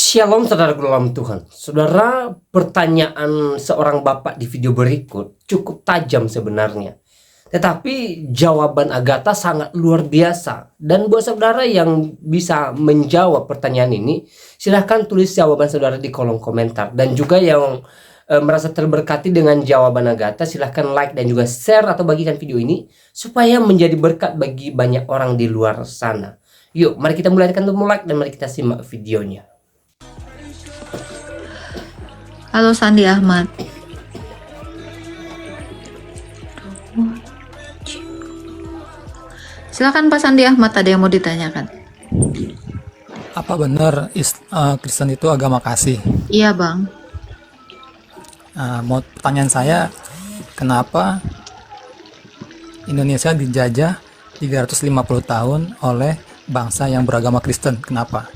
Shalom saudara dalam Tuhan. Saudara, pertanyaan seorang bapak di video berikut cukup tajam sebenarnya. Tetapi jawaban Agatha sangat luar biasa. Dan buat saudara yang bisa menjawab pertanyaan ini, silahkan tulis jawaban saudara di kolom komentar. Dan juga yang merasa terberkati dengan jawaban Agatha, silahkan like dan juga share atau bagikan video ini supaya menjadi berkat bagi banyak orang di luar sana. Yuk, mari kita mulai untuk like dan mari kita simak videonya. Halo Sandi Ahmad. Silakan Pak Sandi Ahmad, ada yang mau ditanyakan? Apa benar Kristen itu agama kasih? Iya Bang. Pertanyaan saya, kenapa Indonesia dijajah 350 tahun oleh bangsa yang beragama Kristen? Kenapa?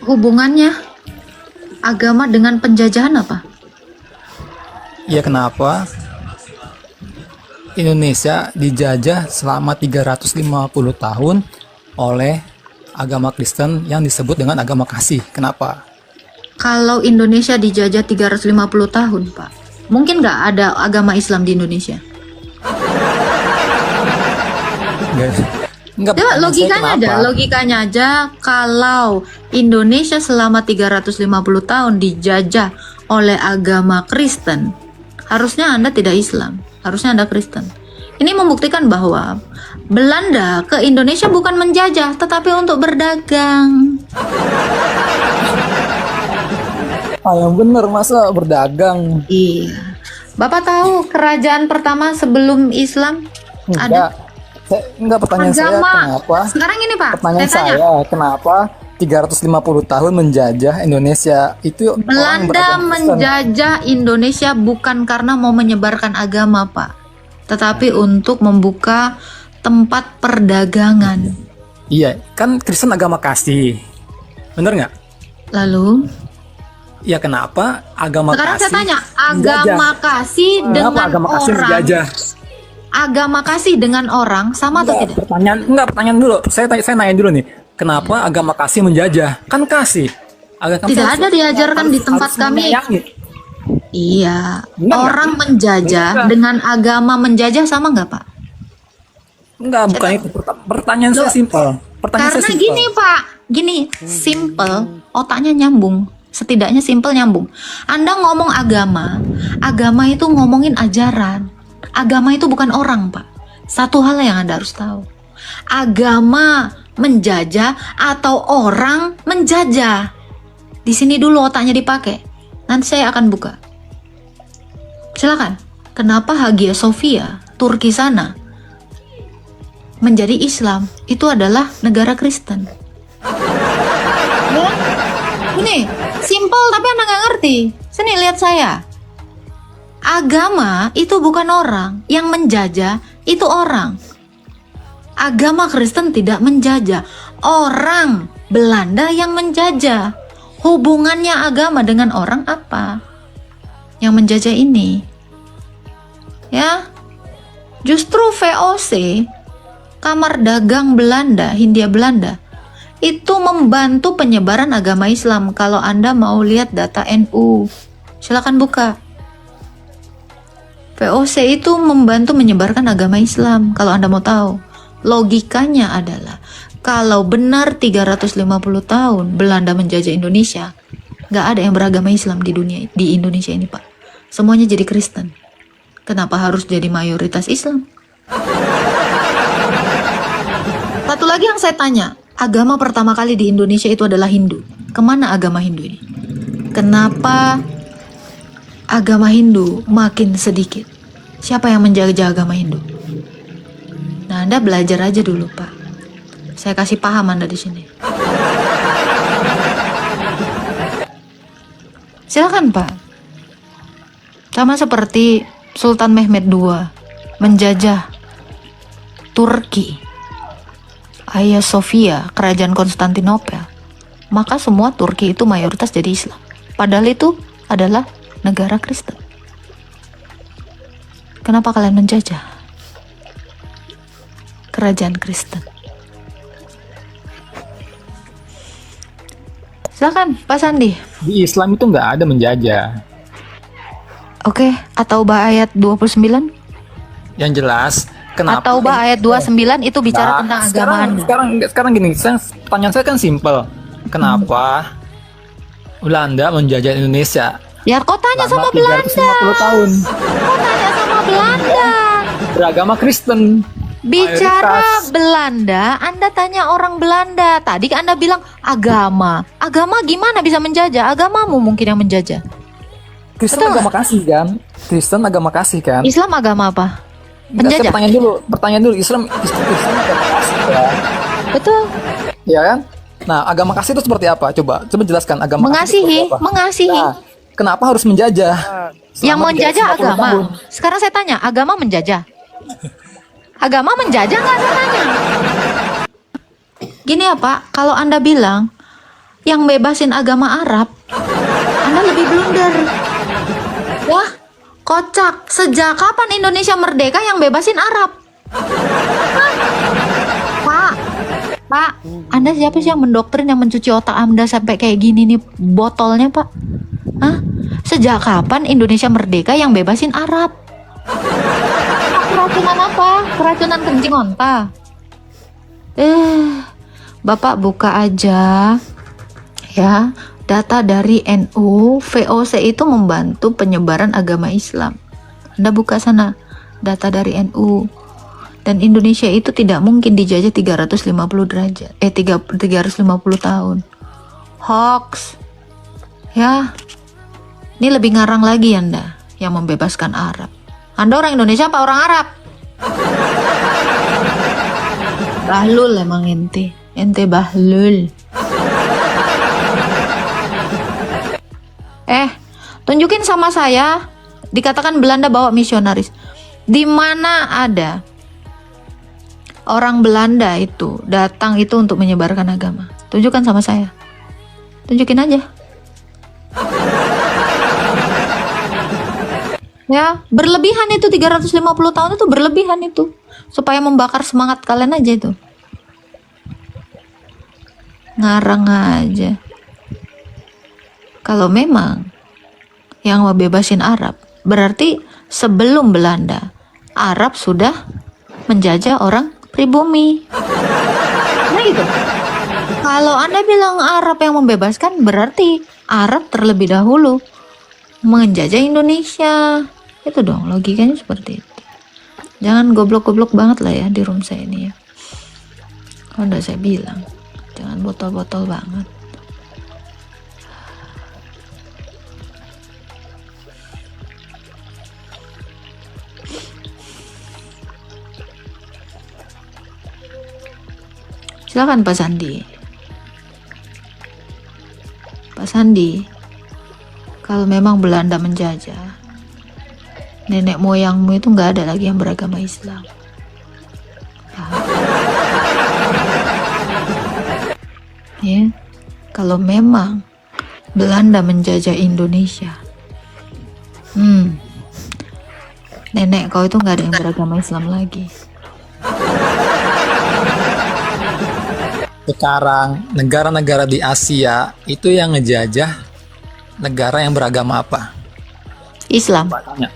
Hubungannya agama dengan penjajahan apa? Ya, kenapa Indonesia dijajah selama 350 tahun oleh agama Kristen yang disebut dengan agama kasih? Kenapa? Kalau Indonesia dijajah 350 tahun Pak, mungkin nggak ada agama Islam di Indonesia? Enggak, Ya, logikanya aja kalau Indonesia selama 350 tahun dijajah oleh agama Kristen, harusnya Anda tidak Islam, harusnya Anda Kristen. Ini membuktikan bahwa Belanda ke Indonesia bukan menjajah, tetapi untuk berdagang. yang bener, masa berdagang? Iya. Bapak tahu kerajaan pertama sebelum Islam? Ada? Enggak, pertanyaan saya kenapa? Sekarang ini Pak, pertanyaan saya kenapa 350 tahun menjajah Indonesia itu Belanda menjajah Indonesia bukan karena mau menyebarkan agama Pak, tetapi untuk membuka tempat perdagangan. Iya, kan Kristen agama kasih, bener nggak? Lalu? Ya, kenapa agama Sekarang kasih? Saya tanya, agama kasih dengan agama kasih orang menjajah? Agama kasih dengan orang sama atau tidak? Pertanyaan dulu. Saya nanya dulu nih. Kenapa agama kasih menjajah? Kan kasih. Tidak ada diajarkan di tempat kami. Iya. Orang menjajah dengan agama menjajah sama nggak Pak? Enggak, bukan itu. Pertanyaan saya simpel. Karena gini Pak, simple, otaknya nyambung. Setidaknya simple nyambung. Anda ngomong agama itu ngomongin ajaran. Agama itu bukan orang, Pak. Satu hal yang Anda harus tahu. Agama menjajah atau orang menjajah. Di sini dulu otaknya dipakai. Nanti saya akan buka. Silakan. Kenapa Hagia Sophia, Turki sana, menjadi Islam? Itu adalah negara Kristen. Ya? Ini simple tapi Anda nggak ngerti. Sini lihat saya. Agama itu bukan orang, yang menjajah itu orang. Agama Kristen tidak menjajah, orang Belanda yang menjajah. Hubungannya agama dengan orang apa? Yang menjajah ini. Ya. Justru VOC, Kamar Dagang Belanda, Hindia Belanda, itu membantu penyebaran agama Islam. Kalau Anda mau lihat data NU, silakan buka. VOC itu membantu menyebarkan agama Islam. Kalau Anda mau tahu, logikanya adalah kalau benar 350 tahun Belanda menjajah Indonesia, nggak ada yang beragama Islam di Indonesia ini Pak. Semuanya jadi Kristen. Kenapa harus jadi mayoritas Islam? Satu lagi yang saya tanya, agama pertama kali di Indonesia itu adalah Hindu. Kemana agama Hindu ini? Kenapa agama Hindu makin sedikit? Siapa yang menjaga agama Hindu? Nah, Anda belajar aja dulu, Pak. Saya kasih paham Anda di sini. Silakan, Pak. Sama seperti Sultan Mehmed II menjajah Turki, Hagia Sophia, kerajaan Konstantinopel. Maka semua Turki itu mayoritas jadi Islam. Padahal itu adalah negara Kristen. Kenapa kalian menjajah kerajaan Kristen? Silakan Pak Sandi. Di Islam itu nggak ada menjajah. Oke, At-Taubah ayat 29. Yang jelas, kenapa? At-Taubah ayat 29 itu bicara Nah, tentang agama Anda. sekarang gini, pertanyaan saya kan simpel. Kenapa Belanda menjajah Indonesia Ya kau tanya sama selama Belanda. 350 tahun? Kau tanya sama Belanda. Beragama Kristen. Bicara Mayoritas. Belanda, Anda tanya orang Belanda. Tadi Anda bilang agama. Agama gimana bisa menjajah? Agamamu mungkin yang menjajah. Kristen Betul agama kasih kan? Kristen agama kasih kan? Islam agama apa? Enggak, saya Penjajah. pertanyaan dulu. Islam agama kasih kan? Betul. Iya kan? Nah, agama kasih itu seperti apa? Coba jelaskan agama kasih itu Mengasihi, seperti apa? mengasihi. Nah, kenapa harus menjajah? Yang Selama menjajah 350 agama. tahun. Sekarang saya tanya, agama menjajah? Agama menjajah nggak, saya tanya? Gini ya Pak, kalau Anda bilang yang bebasin agama Arab, Anda lebih blunder. Wah, kocak. Sejak kapan Indonesia merdeka yang bebasin Arab? Hah? Pak, Anda siapa sih yang mendoktrin, yang mencuci otak Anda sampai kayak gini nih botolnya Pak? Hah? Sejak kapan Indonesia merdeka yang bebasin Arab? Keracunan apa? Keracunan kencing onta. Bapak buka aja ya data dari NU. VOC itu membantu penyebaran agama Islam. Anda buka sana data dari NU. Dan Indonesia itu tidak mungkin dijajah 350 derajat. 350 tahun. Hoax. Ya. Ini lebih ngarang lagi Anda yang membebaskan Arab. Anda orang Indonesia apa orang Arab? Bahlul emang ente. Ente bahlul. Tunjukin sama saya. Dikatakan Belanda bawa misionaris. Di mana ada orang Belanda itu datang itu untuk menyebarkan agama? Tunjukkan sama saya. Tunjukin aja. Ya, berlebihan itu 350 tahun itu berlebihan itu. Supaya membakar semangat kalian aja itu. Ngarang aja. Kalau memang yang mau bebasin Arab, berarti sebelum Belanda, Arab sudah menjajah orang pribumi. Nah gitu. Kalau Anda bilang Arab yang membebaskan, berarti Arab terlebih dahulu menjajah Indonesia. Itu dong logikanya seperti itu. Jangan goblok-goblok banget lah ya di room saya ini ya. Kalau udah saya bilang, jangan botol-botol banget. Silakan Pak Sandi. Pak Sandi, kalau memang Belanda menjajah, nenek moyangmu itu nggak ada lagi yang beragama Islam. Ya, kalau memang Belanda menjajah Indonesia, nenek kau itu nggak ada yang beragama Islam lagi. Sekarang negara-negara di Asia itu yang ngejajah negara yang beragama apa? Islam. Coba tanya.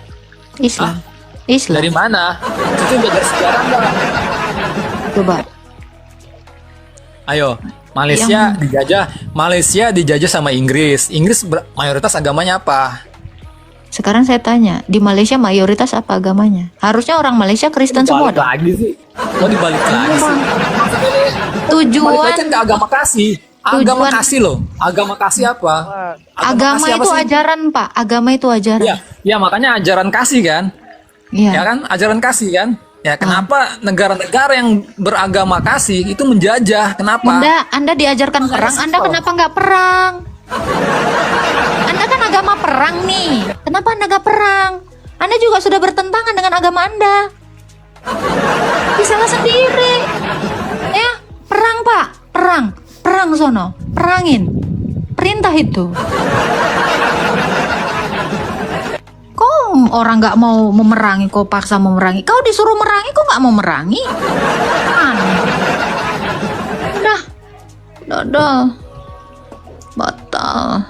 Islam. Islam. Dari mana? Itu belajar sejarah nggak? Coba. Ayo, Malaysia dijajah sama Inggris. Inggris mayoritas agamanya apa? Sekarang saya tanya, di Malaysia mayoritas apa agamanya? Harusnya orang Malaysia Kristen semua Dibalik dong. lagi sih. Kok dibalik lagi sih? Tujuan Balik lagi kan ke agama kasih. Agama Tujuan- kasih loh. Agama kasih apa? agama kasih apa itu sih? ajaran, Pak. Agama itu ajaran. Ya makanya ajaran kasih kan? Iya. Ya kan? Ajaran kasih kan? Ya kenapa negara-negara yang beragama kasih itu menjajah? Kenapa? Anda diajarkan Makanya perang, Anda simpel. kenapa nggak perang? Anda kan agama perang nih. Kenapa Anda nggak perang? Anda juga sudah bertentangan dengan agama Anda. Salah sendiri. Ya, perang Pak, perang. Perang sono, perangin. Perintah itu. Kok orang nggak mau memerangi, kau paksa memerangi. Kau disuruh merangi, kok nggak mau merangi? Udah, dodol. Batal.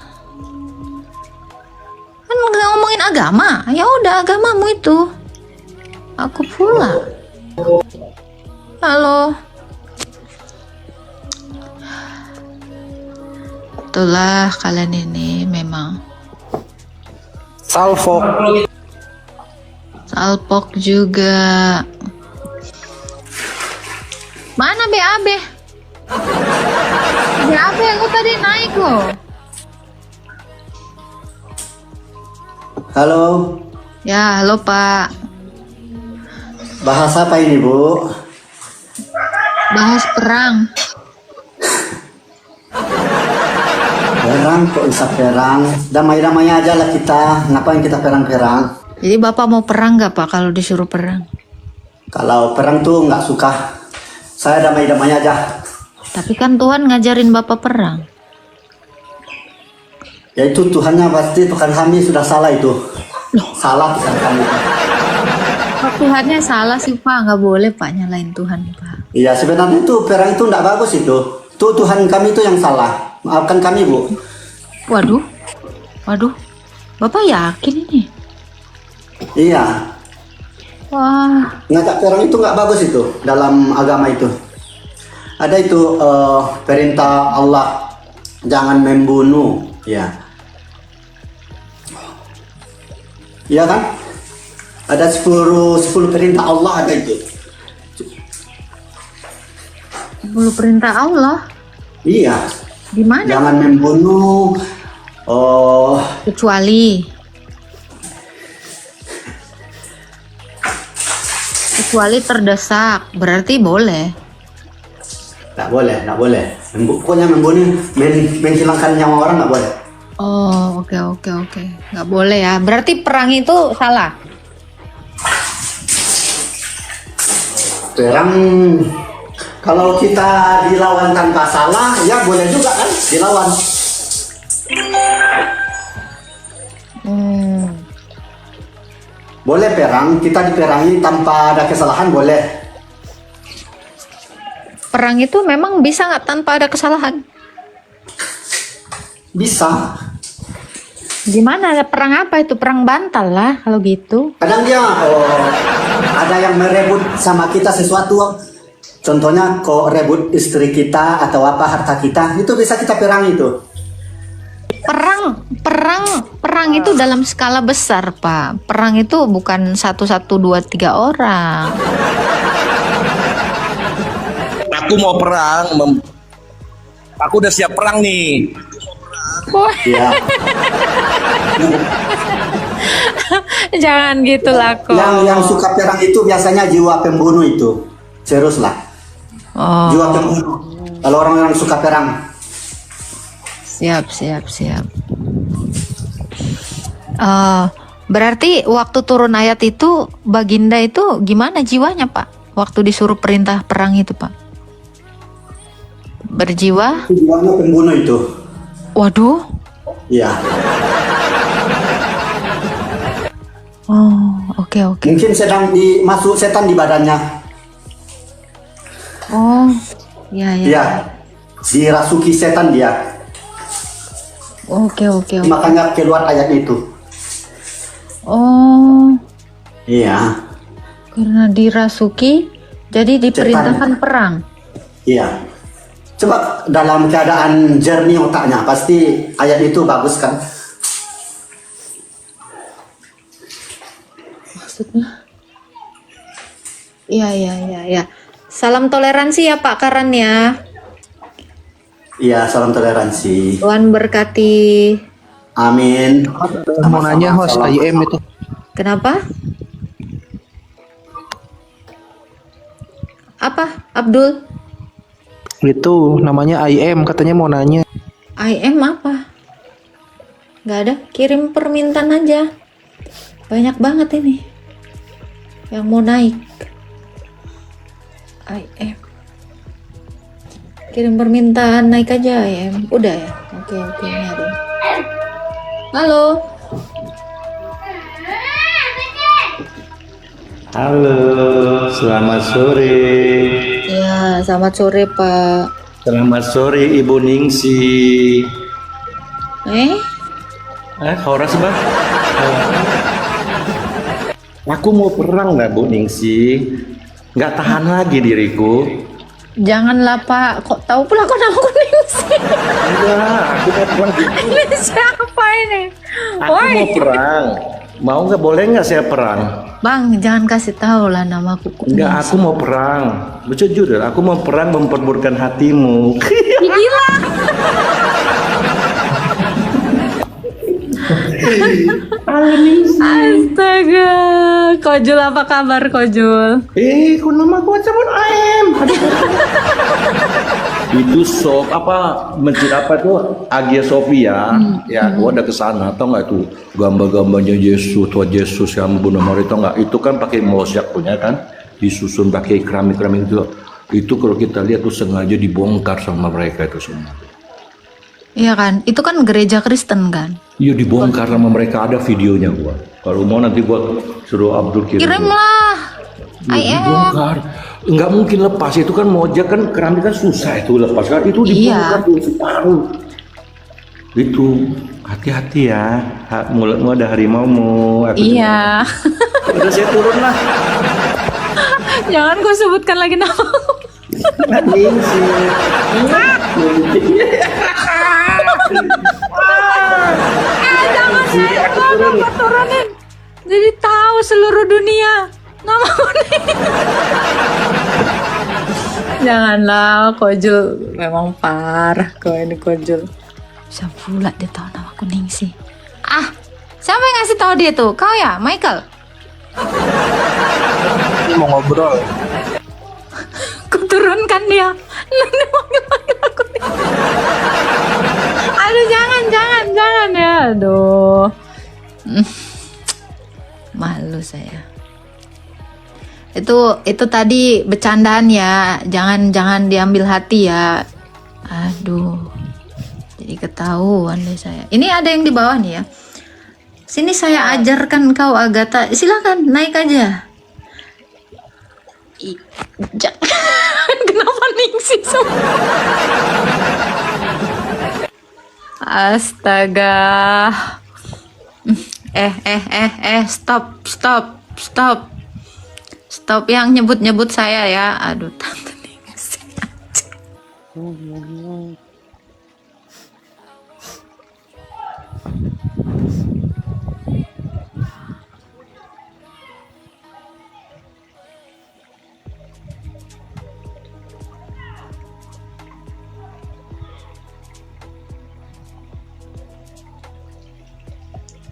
Kan nggak ngomongin agama. Ya udah agamamu itu. Aku pula. Halo. Itulah kalian ini memang Salfok. salpok juga. Mana BAB? BAB aku tadi naik loh. Halo, Ya, halo Pak. bahas apa ini Bu? Bahas perang. Perang kok bisa perang? Damai-damai aja lah kita. Ngapain kita perang-perang? Jadi Bapak mau perang nggak Pak kalau disuruh perang? Kalau perang tuh nggak suka. Saya damai-damai aja. Tapi kan Tuhan ngajarin Bapak perang. Ya itu Tuhannya pasti Tuhan kami sudah salah itu. Salah Tuhan kami. Kok Tuhannya salah sih Pak? Nggak boleh Pak nyalain Tuhan Pak. Iya sebenarnya itu perang itu nggak bagus itu. Tuh Tuhan kami itu yang salah. Maafkan kami Bu. Waduh, waduh. Bapak yakin ini? Iya. Wah, Ngajak perang itu nggak bagus itu dalam agama itu. Ada itu perintah Allah jangan membunuh, ya. Iya kan? Ada 10 perintah Allah ada itu. 10 perintah Allah. Iya. Di mana? Jangan membunuh. Oh, Kecuali terdesak, berarti boleh. nggak boleh, nggak boleh. Pokoknya membunuh, menghilangkan nyawa orang nggak boleh. Oh, oke. Nggak boleh ya. Berarti perang itu salah. Perang kalau kita dilawan tanpa salah, ya boleh juga kan dilawan. Boleh perang, kita diperangi tanpa ada kesalahan boleh. Perang itu memang bisa nggak tanpa ada kesalahan? Bisa. Gimana? Perang apa itu? Perang bantal lah kalau gitu. Kadang dia ada yang merebut sama kita sesuatu. Contohnya kok rebut istri kita atau apa harta kita, itu bisa kita perangi itu. Perang itu dalam skala besar, Pak. Perang itu bukan 1, 2, 3 orang. Aku mau perang, aku udah siap perang nih. Wah, Iya. jangan gitu lah kok. Yang suka perang itu biasanya jiwa pembunuh itu. Serius lah. Oh, Jiwa pembunuh. Kalau orang yang suka perang. siap. Berarti waktu turun ayat itu Baginda itu gimana jiwanya, Pak? Waktu disuruh perintah perang itu, Pak? Berjiwa? Jiwanya pembunuh itu. Waduh. Iya. Oh, oke. Mungkin sedang masuk setan di badannya. Oh, iya. Iya. Dirasuki setan dia. Oke. Makanya keluar ayat itu. Oh, Iya. karena dirasuki, jadi diperintahkan perang. Iya. Coba dalam keadaan jernih otaknya, pasti ayat itu bagus kan? Maksudnya? Iya. Salam toleransi ya Pak Karan ya. Iya, salam toleransi. Tuhan berkati. Amin. Mau nanya host IM itu Kenapa? Apa, Abdul? itu namanya IM katanya mau nanya. IM apa? Gak ada, kirim permintaan aja. Banyak banget ini yang mau naik. IM. Kirim permintaan naik aja IM. Udah ya? Oke, nyari. Halo. Halo, selamat sore. Ya, selamat sore Pak. Selamat sore Ibu Ningsi. Horas bah. Aku mau perang dah Bu Ningsih. Nggak tahan lagi diriku. Janganlah Pak, kok tahu pula kok nama Ningsih? Enggak, aku mau perang. Ini siapa ini? Aku mau perang. Mau nggak, boleh nggak saya perang? Bang, jangan kasih tahu lah namaku. Enggak, aku mau perang. Jujur, aku mau perang memperburukkan hatimu. Gila. Astaga, Kojul apa kabar Kojul? Kok nama aku macam AM? Itu masjid apa tuh? Hagia Sophia. Ya, gua ada ke sana, tau nggak tuh gambar-gambarnya Yesus, tua Yesus yang membunuh Maria, tau nggak? Itu kan pakai mosaic punya kan, disusun pakai keramik-keramik itu. Itu kalau kita lihat tuh sengaja dibongkar sama mereka itu semua. Iya kan, itu kan gereja Kristen kan? Iya, dibongkar sama mereka, ada videonya gua. Kalau mau nanti gua suruh Abdul kirim. Kirimlah. Iya, dibongkar. Nggak mungkin lepas, itu kan mojak kan, keramik kan susah itu lepas kan, itu dibongkar tuh separuh. Itu hati-hati ya, mulutmu ada harimaumu. Iya. Udah saya turun lah. Jangan kau sebutkan lagi nama. Jangan saya turunin. Jadi tahu seluruh dunia nama ini. Janganlah, Kojul memang parah kau ini Kojul. Bisa pula dia tahu nama aku Ningsih. Siapa yang ngasih tahu dia tuh? Kau ya, Michael? Ini mau ngobrol. Kuturunkan dia. Nanti manggil aku. Aduh, jangan ya. Aduh. Malu saya. Itu tadi bercandaan ya. Jangan diambil hati ya. Aduh. Jadi ketahuan deh saya. Ini ada yang di bawah nih ya. Sini saya ajarkan kau Agatha. Silakan naik aja. Kenapa Ningsih semua? Astaga. Stop yang nyebut saya ya. Aduh, Tante Ningsih.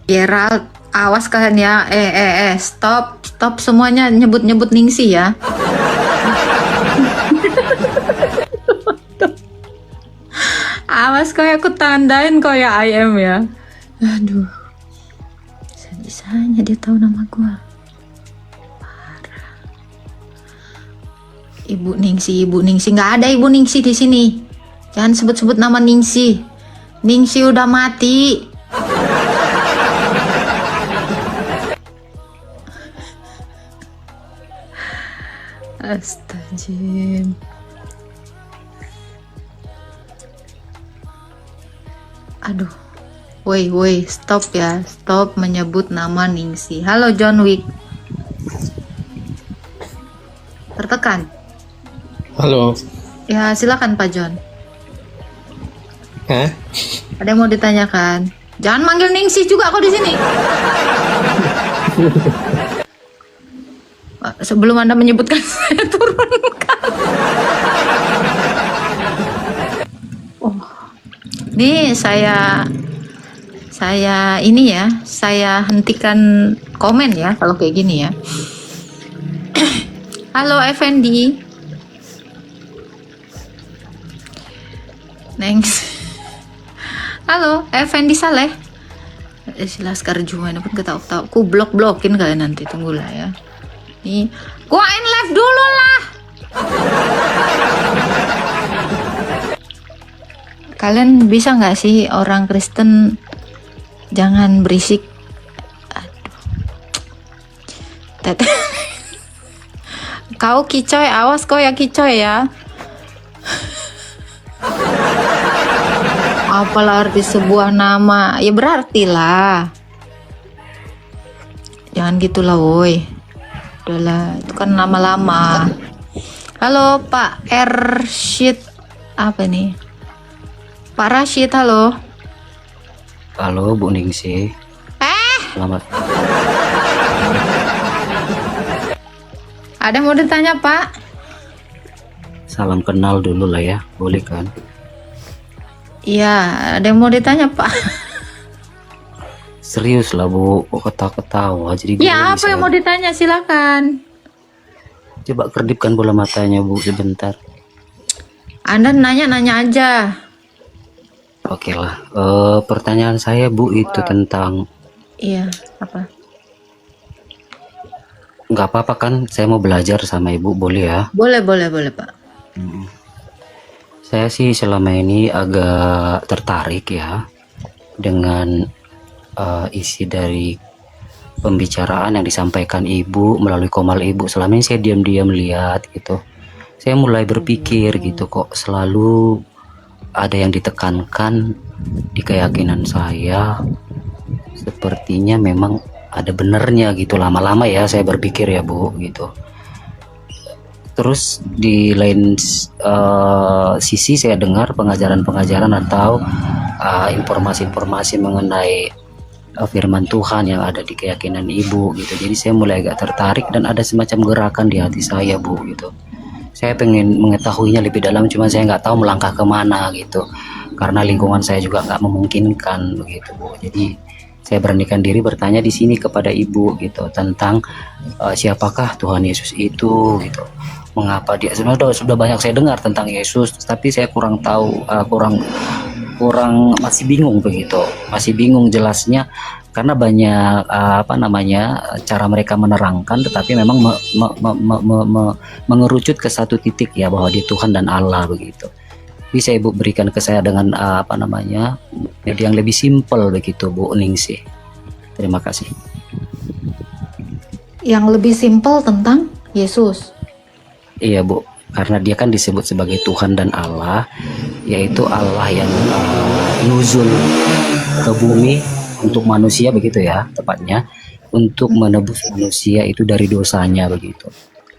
Gerald, awas kalian ya. Stop semuanya nyebut Ningsih ya. Awas kau ya, aku tandain kau ya IM ya. Aduh. Bisa-bisanya dia tahu nama gua. Parah. Ibu Ningsih, nggak ada Ibu Ningsih di sini. Jangan sebut-sebut nama Ningsih. Ningsih udah mati. Astagfirullah. Aduh. Woi, stop ya. Stop menyebut nama Ningsih. Halo John Wick. Tertekan. Halo. Ya, silakan Pak John. Hah? Ada yang mau ditanyakan? Jangan manggil Ningsih juga kok di sini. Sebelum Anda menyebutkan saya turunkan. Oh. Ini saya ini ya, saya hentikan komen ya kalau kayak gini ya. Halo Effendi. Thanks. Halo Effendi Saleh. Si Laskar Juma ini pun ketawa-ketawa. Ku blok-blokin kalian nanti, tunggulah ya. Nih, gua in live dulu lah. Kalian bisa nggak sih orang Kristen jangan berisik? Aduh. Tete. Kau kicoy, awas kau ya kicoy ya. Apalah arti sebuah nama? Ya berarti lah. Jangan gitulah woi. Udahlah, itu kan nama lama. Halo Pak Rashid. Apa nih? Pak Rashid, halo. Halo Bu Ningsih. Selamat. Ada yang mau ditanya Pak? Salam kenal dulu lah ya, boleh kan? Iya, ada yang mau ditanya Pak? Serius lah Bu, kok ketawa-ketawa jadi Ya gimana apa yang mau ditanya silakan. Coba kedipkan bola matanya Bu sebentar. Anda nanya-nanya aja. Oke lah, pertanyaan saya Bu itu tentang, Iya, apa? nggak apa-apa kan saya mau belajar sama Ibu, boleh ya? Boleh Pak. Saya sih selama ini agak tertarik ya dengan isi dari pembicaraan yang disampaikan Ibu melalui komal Ibu. Selama ini saya diam-diam lihat gitu. Saya mulai berpikir gitu, kok selalu ada yang ditekankan di keyakinan saya. Sepertinya memang ada benernya gitu, lama-lama ya saya berpikir ya Bu gitu. Terus di lain sisi saya dengar pengajaran-pengajaran atau informasi-informasi mengenai firman Tuhan yang ada di keyakinan Ibu gitu. Jadi saya mulai agak tertarik dan ada semacam gerakan di hati saya Bu gitu. Saya pengen mengetahuinya lebih dalam, cuma saya nggak tahu melangkah kemana gitu. Karena lingkungan saya juga nggak memungkinkan begitu Bu. Jadi saya beranikan diri bertanya di sini kepada Ibu gitu tentang siapakah Tuhan Yesus itu gitu. Mengapa dia, sebenarnya sudah banyak saya dengar tentang Yesus, tapi saya kurang tahu, kurang masih bingung begitu, masih bingung jelasnya karena banyak cara mereka menerangkan, tetapi memang mengerucut ke satu titik ya bahwa dia Tuhan dan Allah begitu. Bisa Ibu berikan ke saya dengan yang lebih simpel begitu Bu Ningsih. Terima kasih. Yang lebih simpel tentang Yesus. Iya Bu, karena dia kan disebut sebagai Tuhan dan Allah, yaitu Allah yang nuzul ke bumi untuk manusia begitu ya, tepatnya untuk menebus manusia itu dari dosanya begitu.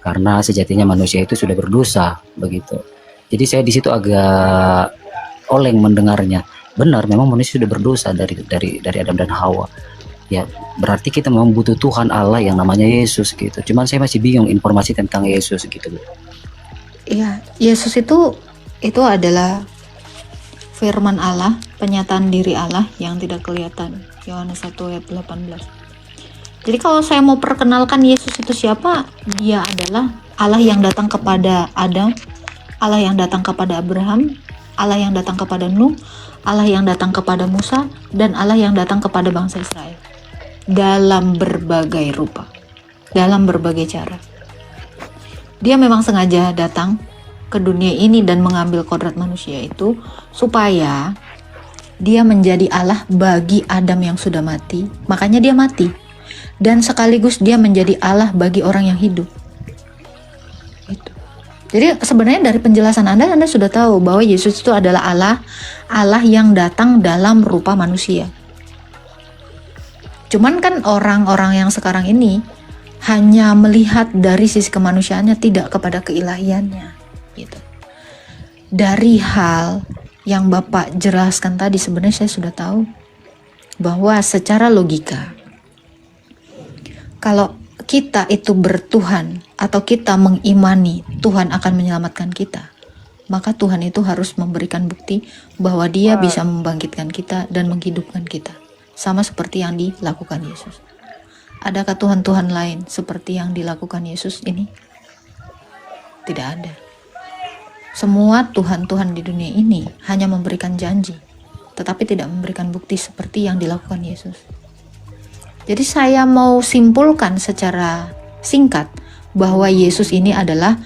Karena sejatinya manusia itu sudah berdosa begitu. Jadi saya di situ agak oleng mendengarnya. Benar, memang manusia sudah berdosa dari Adam dan Hawa. Ya, berarti kita memang butuh Tuhan Allah yang namanya Yesus gitu. Cuman saya masih bingung informasi tentang Yesus gitu. Iya, Yesus itu adalah firman Allah, penyataan diri Allah yang tidak kelihatan. Yohanes 1 ayat 18. Jadi kalau saya mau perkenalkan Yesus itu siapa? Dia adalah Allah yang datang kepada Adam, Allah yang datang kepada Abraham, Allah yang datang kepada Nuh, Allah yang datang kepada Musa, dan Allah yang datang kepada bangsa Israel. Dalam berbagai rupa, dalam berbagai cara. Dia memang sengaja datang ke dunia ini dan mengambil kodrat manusia itu supaya dia menjadi Allah bagi Adam yang sudah mati. Makanya dia mati. Dan sekaligus dia menjadi Allah bagi orang yang hidup. Itu. Jadi sebenarnya dari penjelasan Anda sudah tahu bahwa Yesus itu adalah Allah yang datang dalam rupa manusia. Cuman kan orang-orang yang sekarang ini hanya melihat dari sisi kemanusiaannya, tidak kepada keilahiannya gitu. Dari hal yang Bapak jelaskan tadi sebenarnya saya sudah tahu bahwa secara logika kalau kita itu bertuhan atau kita mengimani Tuhan akan menyelamatkan kita, maka Tuhan itu harus memberikan bukti bahwa Dia bisa membangkitkan kita dan menghidupkan kita, sama seperti yang dilakukan Yesus. Adakah Tuhan-Tuhan lain seperti yang dilakukan Yesus ini? Tidak ada. Semua Tuhan-Tuhan di dunia ini hanya memberikan janji, tetapi tidak memberikan bukti seperti yang dilakukan Yesus. Jadi saya mau simpulkan secara singkat bahwa Yesus ini adalah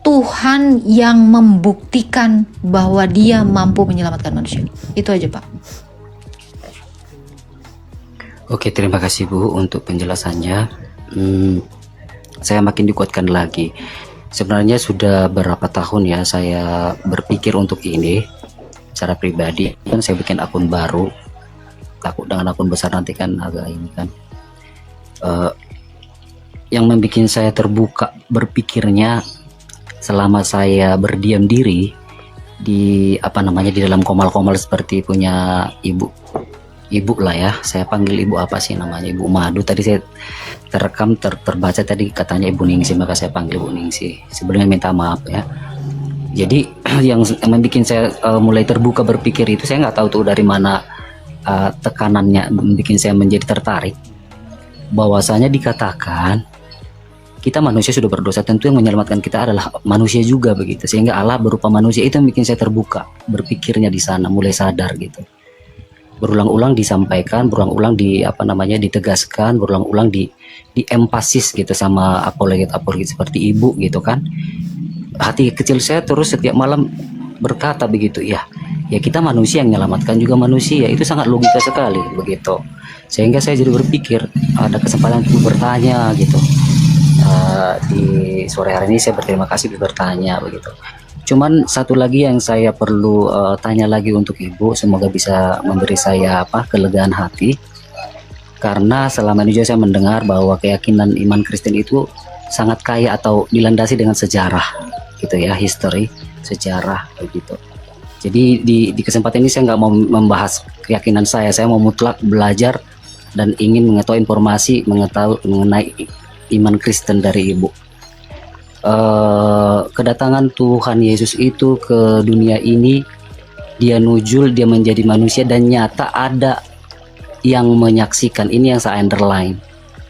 Tuhan yang membuktikan bahwa Dia mampu menyelamatkan manusia. Itu aja Pak. Oke, terima kasih Bu untuk penjelasannya. Saya makin dikuatkan lagi. Sebenarnya sudah berapa tahun ya saya berpikir untuk ini. secara pribadi kan saya bikin akun baru, takut dengan akun besar nanti kan agak ini kan. Yang membuat saya terbuka berpikirnya selama saya berdiam diri di di dalam komal-komal seperti punya ibu lah ya, saya panggil ibu apa sih namanya, Ibu Madu. Tadi saya terekam terbaca tadi katanya Ibu Ningsi, maka saya panggil Ibu Ningsi. Sebelumnya minta maaf ya. Jadi yang membuat saya mulai terbuka berpikir itu, saya nggak tahu tuh dari mana tekanannya membuat saya menjadi tertarik. Bahwasanya dikatakan kita manusia sudah berdosa, tentu yang menyelamatkan kita adalah manusia juga begitu. Sehingga Allah berupa manusia, itu yang bikin saya terbuka berpikirnya di sana, mulai sadar gitu. Berulang-ulang disampaikan, berulang-ulang ditegaskan, berulang-ulang di empasis gitu sama apologet seperti ibu gitu kan. Hati kecil saya terus setiap malam berkata begitu, ya kita manusia yang menyelamatkan juga manusia, itu sangat logika sekali begitu. Sehingga saya jadi berpikir ada kesempatan untuk bertanya gitu. Di sore hari ini saya berterima kasih bertanya begitu. Cuman satu lagi yang saya perlu tanya lagi untuk Ibu, semoga bisa memberi saya kelegaan hati, karena selama ini juga saya mendengar bahwa keyakinan iman Kristen itu sangat kaya atau dilandasi dengan sejarah gitu ya, history, sejarah begitu. Jadi di kesempatan ini saya nggak mau membahas keyakinan saya mau mutlak belajar dan ingin mengetahui informasi mengenai iman Kristen dari Ibu. Kedatangan Tuhan Yesus itu ke dunia ini, dia nujul, dia menjadi manusia, dan nyata ada yang menyaksikan. Ini yang saya underline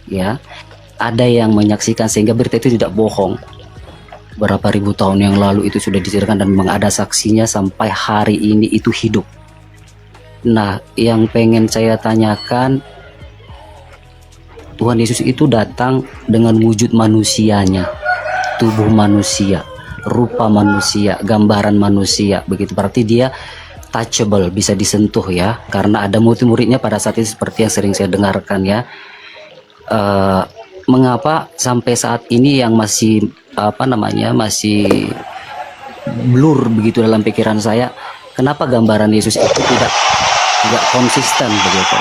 ya, ada yang menyaksikan, sehingga berita itu tidak bohong. Berapa ribu tahun yang lalu itu sudah diceritakan dan memang ada saksinya sampai hari ini itu hidup. Nah, yang pengen saya tanyakan, Tuhan Yesus itu datang dengan wujud manusianya, tubuh manusia, rupa manusia, gambaran manusia begitu. Berarti dia touchable, bisa disentuh ya, karena ada murid-muridnya pada saat itu seperti yang sering saya dengarkan ya. Mengapa sampai saat ini yang masih masih blur begitu dalam pikiran saya, kenapa gambaran Yesus itu tidak konsisten begitu?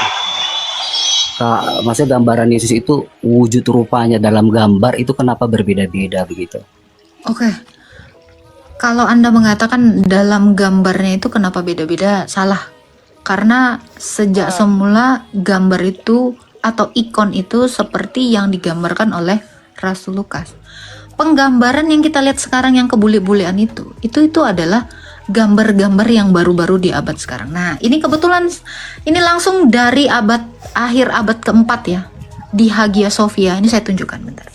Maksudnya gambaran Yesus itu wujud rupanya dalam gambar itu kenapa berbeda-beda begitu? Oke. Kalau Anda mengatakan dalam gambarnya itu kenapa beda-beda, salah. Karena sejak semula gambar itu atau ikon itu seperti yang digambarkan oleh Rasul Lukas. Penggambaran yang kita lihat sekarang yang kebule-bulean itu adalah gambar-gambar yang baru-baru di abad sekarang. Nah, ini kebetulan ini langsung dari akhir abad keempat ya, di Hagia Sophia. Ini saya tunjukkan bentar.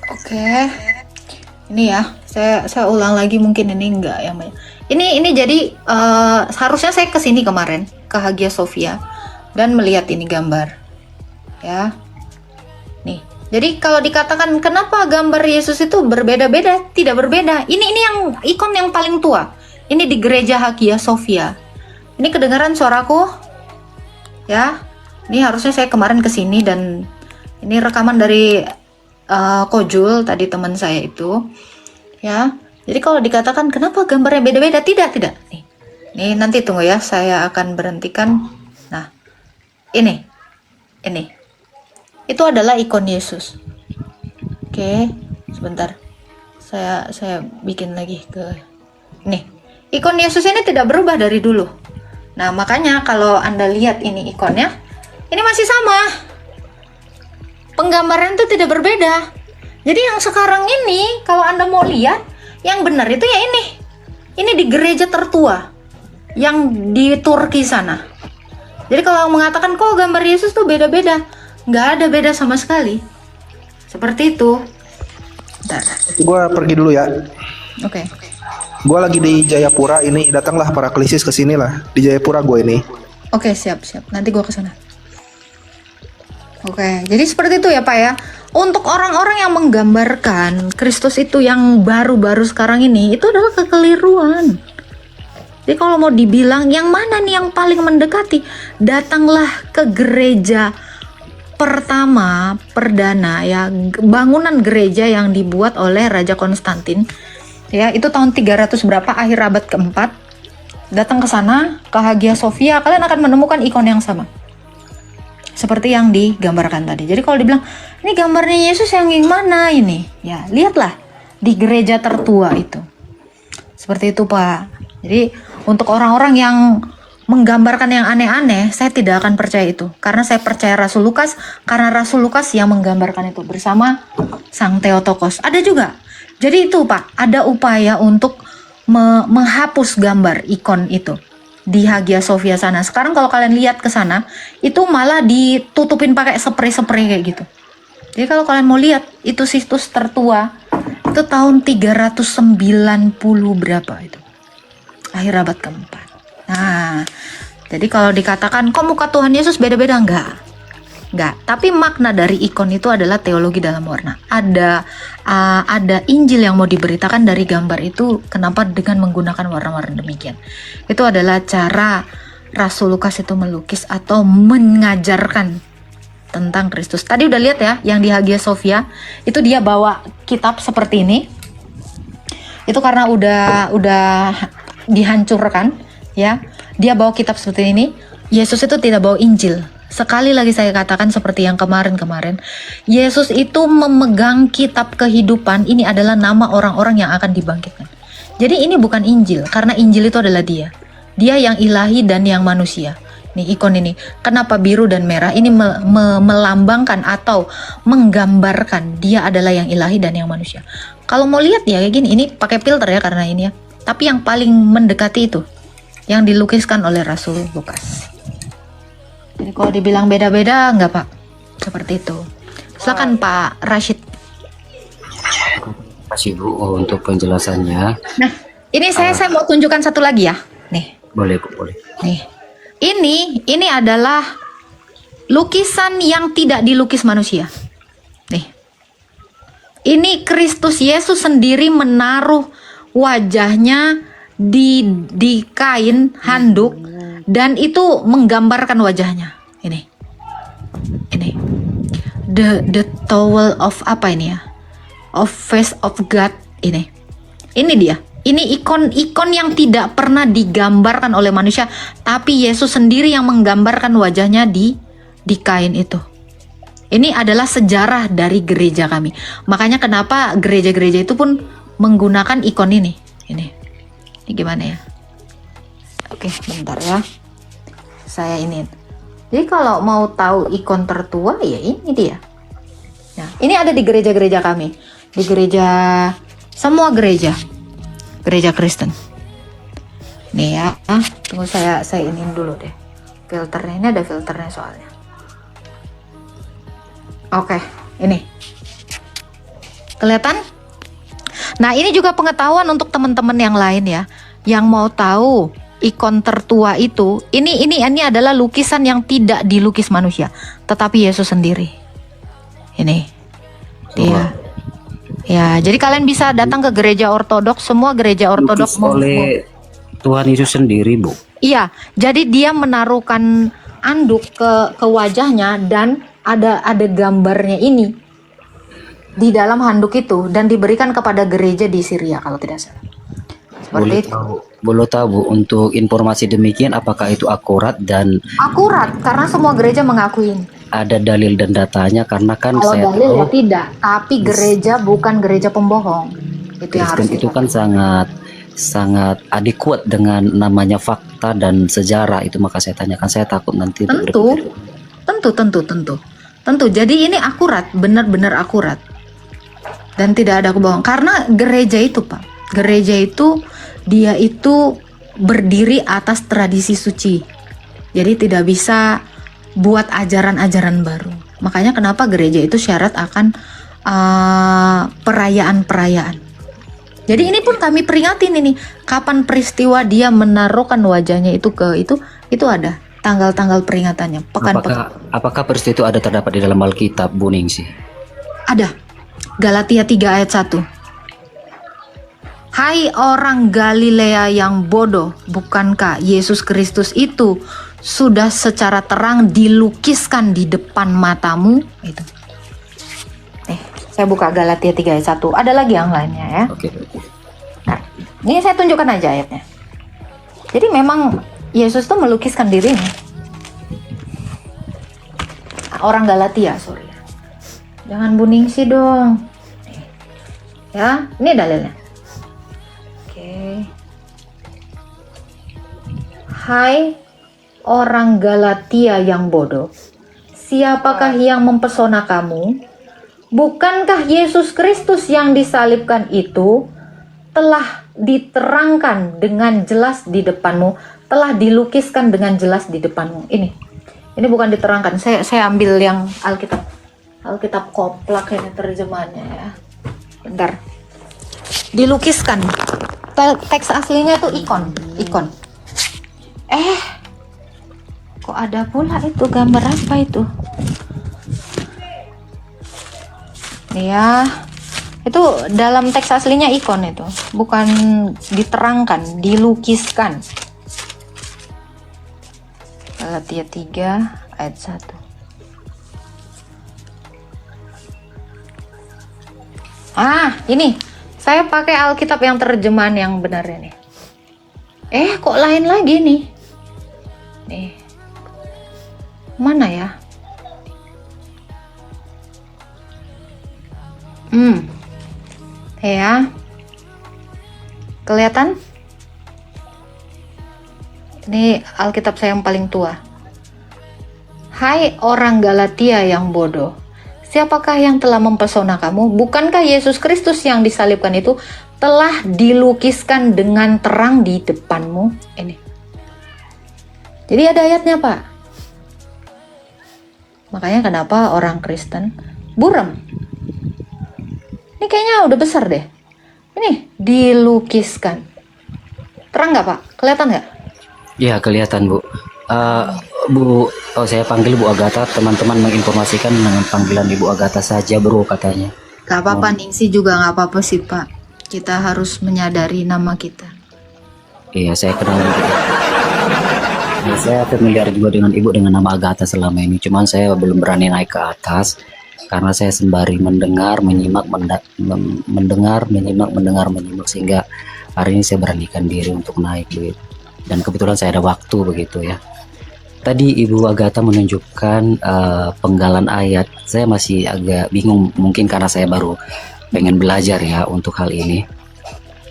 Oke, ini ya, saya ulang lagi, mungkin ini enggak yang banyak. Ini jadi harusnya saya kesini kemarin ke Hagia Sophia dan melihat ini gambar, ya. Nih, jadi kalau dikatakan kenapa gambar Yesus itu berbeda-beda, tidak berbeda. Ini yang ikon yang paling tua. Ini di gereja Hagia Sophia. Ini kedengaran suaraku, ya. Ini harusnya saya kemarin kesini dan ini rekaman dari Kojul tadi teman saya itu, ya. Jadi kalau dikatakan kenapa gambarnya beda-beda, tidak. Nih nanti tunggu ya, saya akan berhentikan. Nah, ini itu adalah ikon Yesus. Oke, sebentar, saya bikin lagi ke ini. Ikon Yesus ini tidak berubah dari dulu. Nah, makanya kalau Anda lihat ini ikonnya, ini masih sama. Penggambaran itu tidak berbeda. Jadi yang sekarang ini, kalau Anda mau lihat, yang benar itu ya ini. Ini di gereja tertua yang di Turki sana. Jadi kalau mengatakan kok gambar Yesus tuh beda-beda, nggak ada beda sama sekali. Seperti itu. Bentar. Gua pergi dulu ya. Oke. Gua lagi di Jayapura ini, datanglah para krisis ke sini lah. Di Jayapura gue ini. Oke, siap. Nanti gua ke sana. Oke, jadi seperti itu ya Pak ya. Untuk orang-orang yang menggambarkan Kristus itu yang baru-baru sekarang ini, itu adalah kekeliruan. Jadi kalau mau dibilang yang mana nih yang paling mendekati, datanglah ke gereja pertama, perdana ya, bangunan gereja yang dibuat oleh Raja Konstantin. Ya, itu tahun 300 berapa, akhir abad keempat. Datang ke sana, ke Hagia Sophia, kalian akan menemukan ikon yang sama. Seperti yang digambarkan tadi. Jadi kalau dibilang, ini gambarnya Yesus yang gimana ini? Ya, lihatlah di gereja tertua itu. Seperti itu Pak. Jadi untuk orang-orang yang menggambarkan yang aneh-aneh, saya tidak akan percaya itu. Karena saya percaya Rasul Lukas, karena Rasul Lukas yang menggambarkan itu bersama Sang Theotokos. Ada juga. Jadi itu Pak, ada upaya untuk menghapus gambar ikon itu di Hagia Sophia sana. Sekarang kalau kalian lihat ke sana, itu malah ditutupin pakai spray-spray kayak gitu. Jadi kalau kalian mau lihat, itu situs tertua, itu tahun 390 berapa itu. Akhir abad keempat. Nah, jadi kalau dikatakan, kok muka Tuhan Yesus beda-beda? Enggak. Tapi makna dari ikon itu adalah teologi dalam warna. Ada Injil yang mau diberitakan dari gambar itu. Kenapa dengan menggunakan warna-warna demikian? Itu adalah cara Rasul Lukas itu melukis atau mengajarkan tentang Kristus. Tadi udah lihat ya, yang di Hagia Sophia itu dia bawa kitab seperti ini. Itu karena udah dihancurkan ya. Dia bawa kitab seperti ini. Yesus itu tidak bawa Injil. Sekali lagi saya katakan seperti yang kemarin-kemarin, Yesus itu memegang kitab kehidupan. Ini adalah nama orang-orang yang akan dibangkitkan. Jadi ini bukan Injil, karena Injil itu adalah dia. Dia yang ilahi dan yang manusia. Nih ikon ini, kenapa biru dan merah? Ini melambangkan atau menggambarkan dia adalah yang ilahi dan yang manusia. Kalau mau lihat ya kayak gini, ini pakai filter ya karena ini ya. Tapi yang paling mendekati itu, yang dilukiskan oleh Rasul Lukas. Jadi kalau dibilang beda-beda, enggak Pak. Seperti itu. Silakan Pak Rashid. Terima kasih Bu untuk penjelasannya. Nah, ini saya mau tunjukkan satu lagi ya. Nih. Boleh Bu, boleh. Nih. Ini adalah lukisan yang tidak dilukis manusia. Nih. Ini Kristus Yesus sendiri menaruh wajahnya di kain handuk. Dan itu menggambarkan wajahnya. Ini. The towel of apa ini ya? Of face of God ini. Ini dia. Ini ikon yang tidak pernah digambarkan oleh manusia, tapi Yesus sendiri yang menggambarkan wajahnya di kain itu. Ini adalah sejarah dari gereja kami. Makanya kenapa gereja-gereja itu pun menggunakan ikon ini. Ini gimana ya? Oke, bentar ya. Saya ini. Jadi kalau mau tahu ikon tertua ya ini dia. Nah, ini ada di gereja-gereja kami. Di semua gereja Kristen. Nih ya. Tunggu saya iniin dulu deh. Filternya ini ada filternya soalnya. Oke, ini. Kelihatan? Nah, ini juga pengetahuan untuk teman-teman yang lain ya, yang mau tahu ikon tertua itu, ini adalah lukisan yang tidak dilukis manusia, tetapi Yesus sendiri. Ini dia. Ya, jadi kalian bisa datang ke gereja ortodoks, semua gereja ortodoks oleh Tuhan Yesus sendiri, Bu. Iya, jadi dia menaruhkan anduk ke wajahnya dan ada gambarnya ini di dalam handuk itu dan diberikan kepada gereja di Syria kalau tidak salah. Seperti Boleh tahu Bu, untuk informasi demikian apakah itu akurat dan akurat karena semua gereja mengakui ini. Ada dalil dan datanya karena kan Kalau saya dalil tahu ya tidak, tapi gereja bukan gereja pembohong. Itu yang harus Kristen itu kan sangat adekuat dengan namanya fakta dan sejarah, itu maka saya tanyakan, saya takut nanti tentu. Jadi ini akurat, benar-benar akurat dan tidak ada kebohongan karena gereja itu Pak, gereja itu dia itu berdiri atas tradisi suci. Jadi tidak bisa buat ajaran-ajaran baru. Makanya kenapa gereja itu syarat akan perayaan-perayaan. Jadi ini pun kami peringatin ini, kapan peristiwa dia menaruhkan wajahnya itu ke itu ada. tanggal-tanggal peringatannya, pekan-pekan. Apakah peristiwa itu ada terdapat di dalam Alkitab, Bu Ningsi? Ada. Galatia 3 ayat 1. Hai orang Galilea yang bodoh, bukankah Yesus Kristus itu sudah secara terang dilukiskan di depan matamu? Itu. Saya buka Galatia 3 ayat 1. Ada lagi yang lainnya ya. Oke. Nah, ini saya tunjukkan aja ayatnya. Jadi memang Yesus tuh melukiskan dirinya. Orang Galatia, sorry. Jangan Bu Ningsi dong. Ya, ini dalilnya. Oke. Hai orang Galatia yang bodoh, siapakah yang mempesona kamu? Bukankah Yesus Kristus yang disalibkan itu telah diterangkan dengan jelas di depanmu, telah dilukiskan dengan jelas di depanmu. Ini bukan diterangkan. Saya ambil yang Alkitab koplak ini terjemahannya ya. Bentar. Dilukiskan. Teks aslinya itu ikon. Kok ada pula itu gambar apa itu? Ya, itu dalam teks aslinya ikon itu, bukan diterangkan, dilukiskan. Galatia 3 ayat 1. Ini saya pakai Alkitab yang terjemahan yang benar ini. Kok lain lagi nih? Nih. Mana ya? Ya. Kelihatan? Ini Alkitab saya yang paling tua. Hai orang Galatia yang bodoh, siapakah yang telah mempesona kamu? Bukankah Yesus Kristus yang disalibkan itu telah dilukiskan dengan terang di depanmu? Ini. Jadi ada ayatnya, Pak. Makanya kenapa orang Kristen buram? Ini kayaknya udah besar deh. Ini dilukiskan. Terang nggak, Pak? Kelihatan nggak? Ya, kelihatan, Bu. Saya panggil Bu Agatha. Teman-teman menginformasikan dengan panggilan Ibu Agatha saja, Bro, katanya. Gak apa-apa, Ningsi juga gak apa-apa sih, Pak. Kita harus menyadari nama kita. Iya, saya kenal juga. Saya familiar juga dengan Ibu dengan nama Agatha selama ini. Cuman saya belum berani naik ke atas karena saya sembari mendengar, menyimak, menyimak sehingga hari ini saya beranikan diri untuk naik begitu. Dan kebetulan saya ada waktu begitu ya. Tadi Ibu Agatha menunjukkan penggalan ayat. Saya masih agak bingung, mungkin karena saya baru pengen belajar ya untuk hal ini.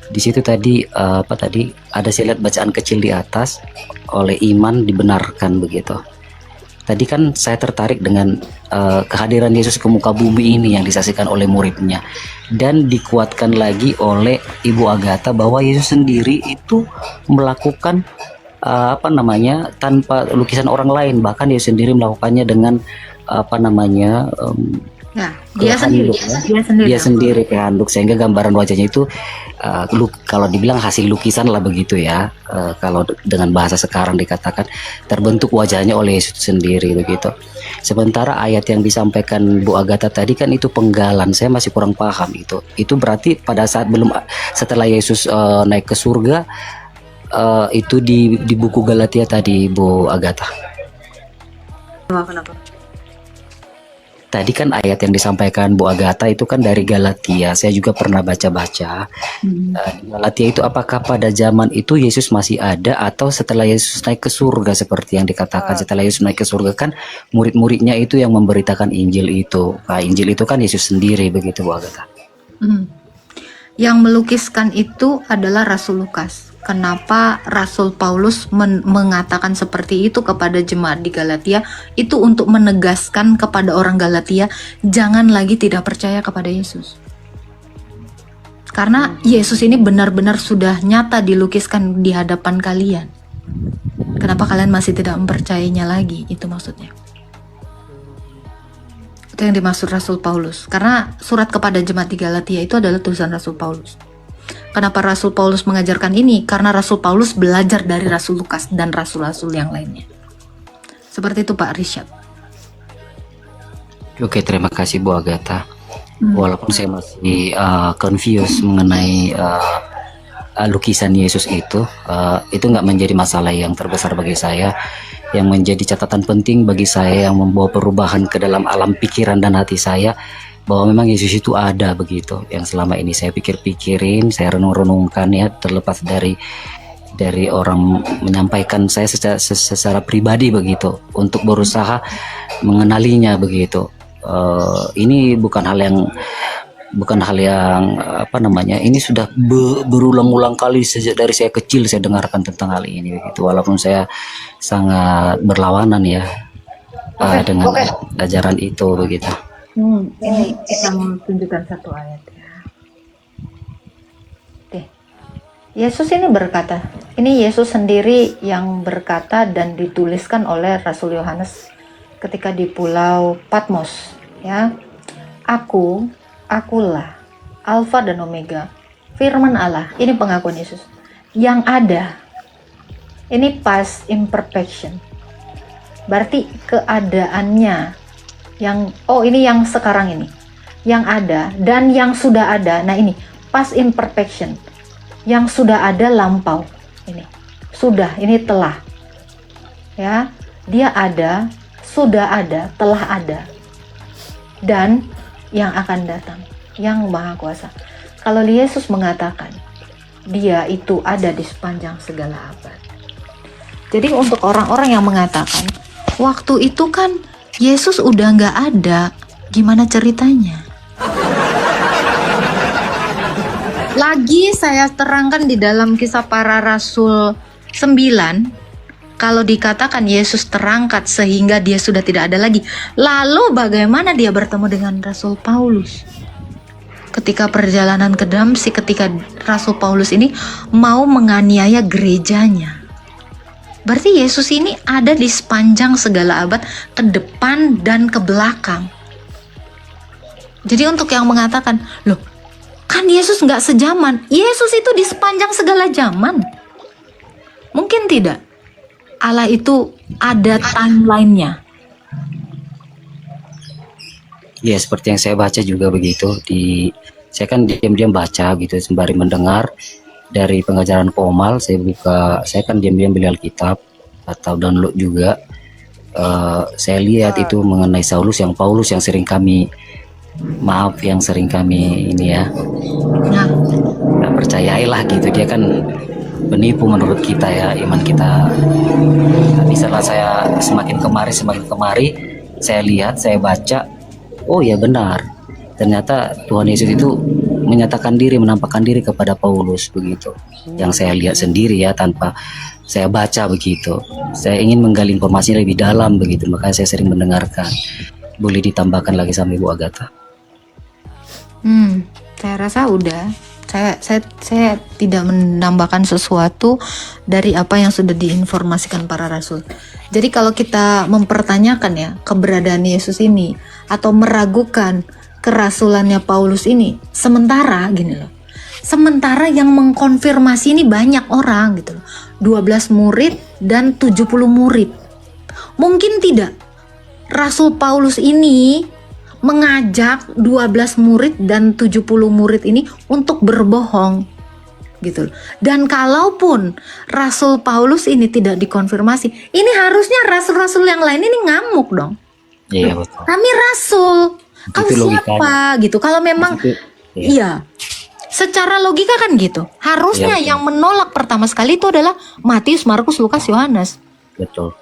Di situ tadi ada saya lihat bacaan kecil di atas, oleh iman dibenarkan begitu. Tadi kan saya tertarik dengan kehadiran Yesus ke muka bumi ini yang disaksikan oleh muridnya, dan dikuatkan lagi oleh Ibu Agatha bahwa Yesus sendiri itu melakukan tanpa lukisan orang lain, bahkan Yesus sendiri melakukannya dengan dia sendiri kehanduk, sehingga gambaran wajahnya itu kalau dibilang hasil lukisan lah begitu ya. Kalau dengan bahasa sekarang dikatakan terbentuk wajahnya oleh Yesus sendiri begitu. Sementara ayat yang disampaikan Bu Agatha tadi kan itu penggalan, saya masih kurang paham itu. Itu berarti pada saat setelah Yesus naik ke surga, itu di buku Galatia tadi, Bu Agatha. Kenapa? Tadi kan ayat yang disampaikan Bu Agatha itu kan dari Galatia. Saya juga pernah baca-baca. Galatia itu apakah pada zaman itu Yesus masih ada atau setelah Yesus naik ke surga seperti yang dikatakan? Setelah Yesus naik ke surga kan murid-muridnya itu yang memberitakan Injil itu. Nah, Injil itu kan Yesus sendiri begitu, Bu Agatha. Yang melukiskan itu adalah Rasul Lukas. Kenapa Rasul Paulus mengatakan seperti itu kepada jemaat di Galatia? Itu untuk menegaskan kepada orang Galatia, jangan lagi tidak percaya kepada Yesus. Karena Yesus ini benar-benar sudah nyata dilukiskan di hadapan kalian. Kenapa kalian masih tidak mempercayainya lagi? Itu maksudnya. Itu yang dimaksud Rasul Paulus. Karena surat kepada jemaat di Galatia itu adalah tulisan Rasul Paulus. Kenapa Rasul Paulus mengajarkan ini? Karena Rasul Paulus belajar dari Rasul Lukas dan rasul-rasul yang lainnya. Seperti itu Pak Rishad. Oke, terima kasih Bu Agatha. Walaupun saya masih confused mengenai lukisan Yesus itu nggak menjadi masalah yang terbesar bagi saya. Yang menjadi catatan penting bagi saya yang membawa perubahan ke dalam alam pikiran dan hati saya, bahwa memang Yesus itu ada begitu. Yang selama ini saya pikir-pikirin, saya renung-renungkan ya, terlepas dari orang menyampaikan saya secara pribadi begitu, untuk berusaha mengenalinya begitu. Ini bukan hal yang apa namanya, ini sudah berulang-ulang kali sejak dari saya kecil saya dengarkan tentang hal ini begitu, walaupun saya sangat berlawanan ya dengan ajaran itu begitu. Ini kita mau tunjukkan satu ayat ya. Oke. Yesus ini berkata, ini Yesus sendiri yang berkata dan dituliskan oleh Rasul Yohanes ketika di Pulau Patmos ya. Akulah Alfa dan Omega, firman Allah. Ini pengakuan Yesus yang ada. Ini past imperfection, berarti keadaannya yang ini yang sekarang ini, yang ada dan yang sudah ada. Nah ini past imperfection, yang sudah ada lampau, ini sudah, ini telah ya, dia ada, sudah ada, telah ada, dan yang akan datang, yang Maha Kuasa. Kalau Yesus mengatakan dia itu ada di sepanjang segala abad. Jadi untuk orang-orang yang mengatakan waktu itu kan Yesus udah nggak ada, gimana ceritanya? Lagi saya terangkan di dalam Kisah Para Rasul 9, kalau dikatakan Yesus terangkat sehingga dia sudah tidak ada lagi. Lalu bagaimana dia bertemu dengan Rasul Paulus? Ketika perjalanan ke Damsik, ketika Rasul Paulus ini mau menganiaya gerejanya. Berarti Yesus ini ada di sepanjang segala abad, ke depan dan ke belakang. Jadi untuk yang mengatakan, loh kan Yesus nggak sejaman. Yesus itu di sepanjang segala zaman. Mungkin tidak. Allah itu ada timeline-nya. Ya, seperti yang saya baca juga begitu. Saya kan diam-diam baca gitu sembari mendengar dari pengajaran Komal. Saya kan diam-diam beli Alkitab atau download juga. Saya lihat itu mengenai Paulus yang sering kami ini ya. Nah, percayailah gitu, dia kan penipu menurut kita ya, iman kita. Tapi setelah saya semakin kemari saya lihat, saya baca, oh ya benar, ternyata Tuhan Yesus itu menampakkan diri kepada Paulus begitu. Yang saya lihat sendiri ya, tanpa saya baca begitu. Saya ingin menggali informasinya lebih dalam begitu, makanya saya sering mendengarkan. Boleh ditambahkan lagi sama Ibu Agatha? Saya rasa udah. Saya tidak menambahkan sesuatu dari apa yang sudah diinformasikan para rasul. Jadi kalau kita mempertanyakan ya keberadaan Yesus ini atau meragukan kerasulannya Paulus ini, sementara yang mengkonfirmasi ini banyak orang gitu loh. 12 murid dan 70 murid. Mungkin tidak Rasul Paulus ini mengajak 12 murid dan 70 murid ini untuk berbohong gitu. Dan kalaupun Rasul Paulus ini tidak dikonfirmasi, ini harusnya rasul-rasul yang lain ini ngamuk dong. Iya betul. Kami rasul, kau siapa gitu. Kalau memang iya, secara logika kan gitu. Harusnya yang menolak pertama sekali itu adalah Matius, Markus, Lukas, Yohanes. Betul.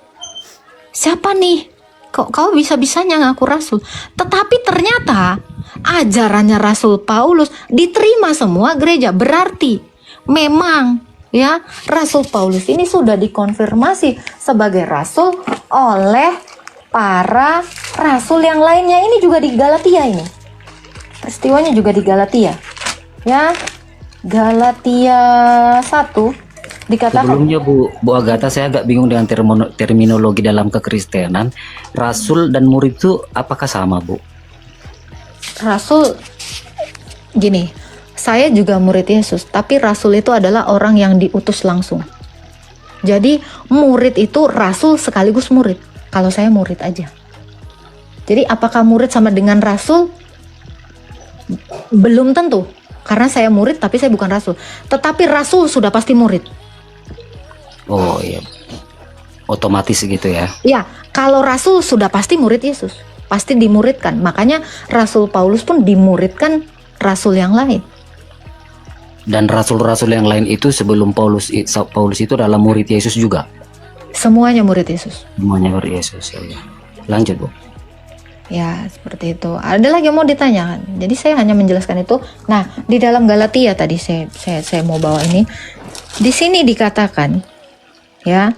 Siapa nih? Kok kau bisa-bisanya ngaku rasul? Tetapi ternyata ajarannya Rasul Paulus diterima semua gereja. Berarti memang ya Rasul Paulus ini sudah dikonfirmasi sebagai rasul oleh para rasul yang lainnya. Ini juga di Galatia ini. Peristiwanya juga di Galatia. Ya. Galatia 1 dikatakan. Sebelumnya Bu Agatha, saya agak bingung dengan terminologi dalam kekristenan. Rasul dan murid itu apakah sama, Bu? Rasul gini, saya juga murid Yesus, tapi rasul itu adalah orang yang diutus langsung. Jadi murid itu rasul sekaligus murid. kalau saya murid aja. Jadi apakah murid sama dengan rasul? Belum tentu, karena saya murid tapi saya bukan rasul. Tetapi rasul sudah pasti murid. Oh iya, otomatis gitu ya. Ya, kalau rasul sudah pasti murid Yesus, pasti dimuridkan. Makanya Rasul Paulus pun dimuridkan rasul yang lain. Dan rasul-rasul yang lain itu sebelum Paulus itu adalah murid Yesus juga. Semuanya murid Yesus. Semuanya murid Yesus ya. Lanjut, Bu. Ya, seperti itu. Ada lagi yang mau ditanyakan. Jadi saya hanya menjelaskan itu. Nah, di dalam Galatia tadi saya mau bawa ini. Di sini dikatakan ya.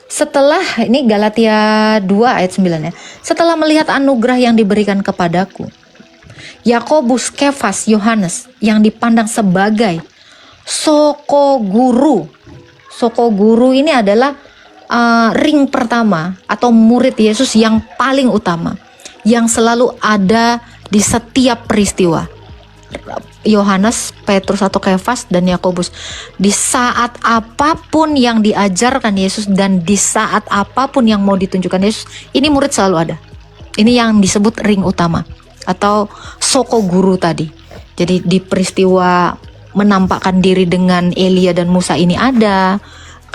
Setelah ini Galatia 2 ayat 9 ya. Setelah melihat anugerah yang diberikan kepadaku, Yakobus, Kefas, Yohanes yang dipandang sebagai soko guru. Soko guru ini adalah ring pertama atau murid Yesus yang paling utama, yang selalu ada di setiap peristiwa. Yohanes, Petrus atau Kefas, dan Yakobus. Di saat apapun yang diajarkan Yesus dan di saat apapun yang mau ditunjukkan Yesus, ini murid selalu ada. Ini yang disebut ring utama atau soko guru tadi. Jadi di peristiwa menampakkan diri dengan Elia dan Musa ini ada,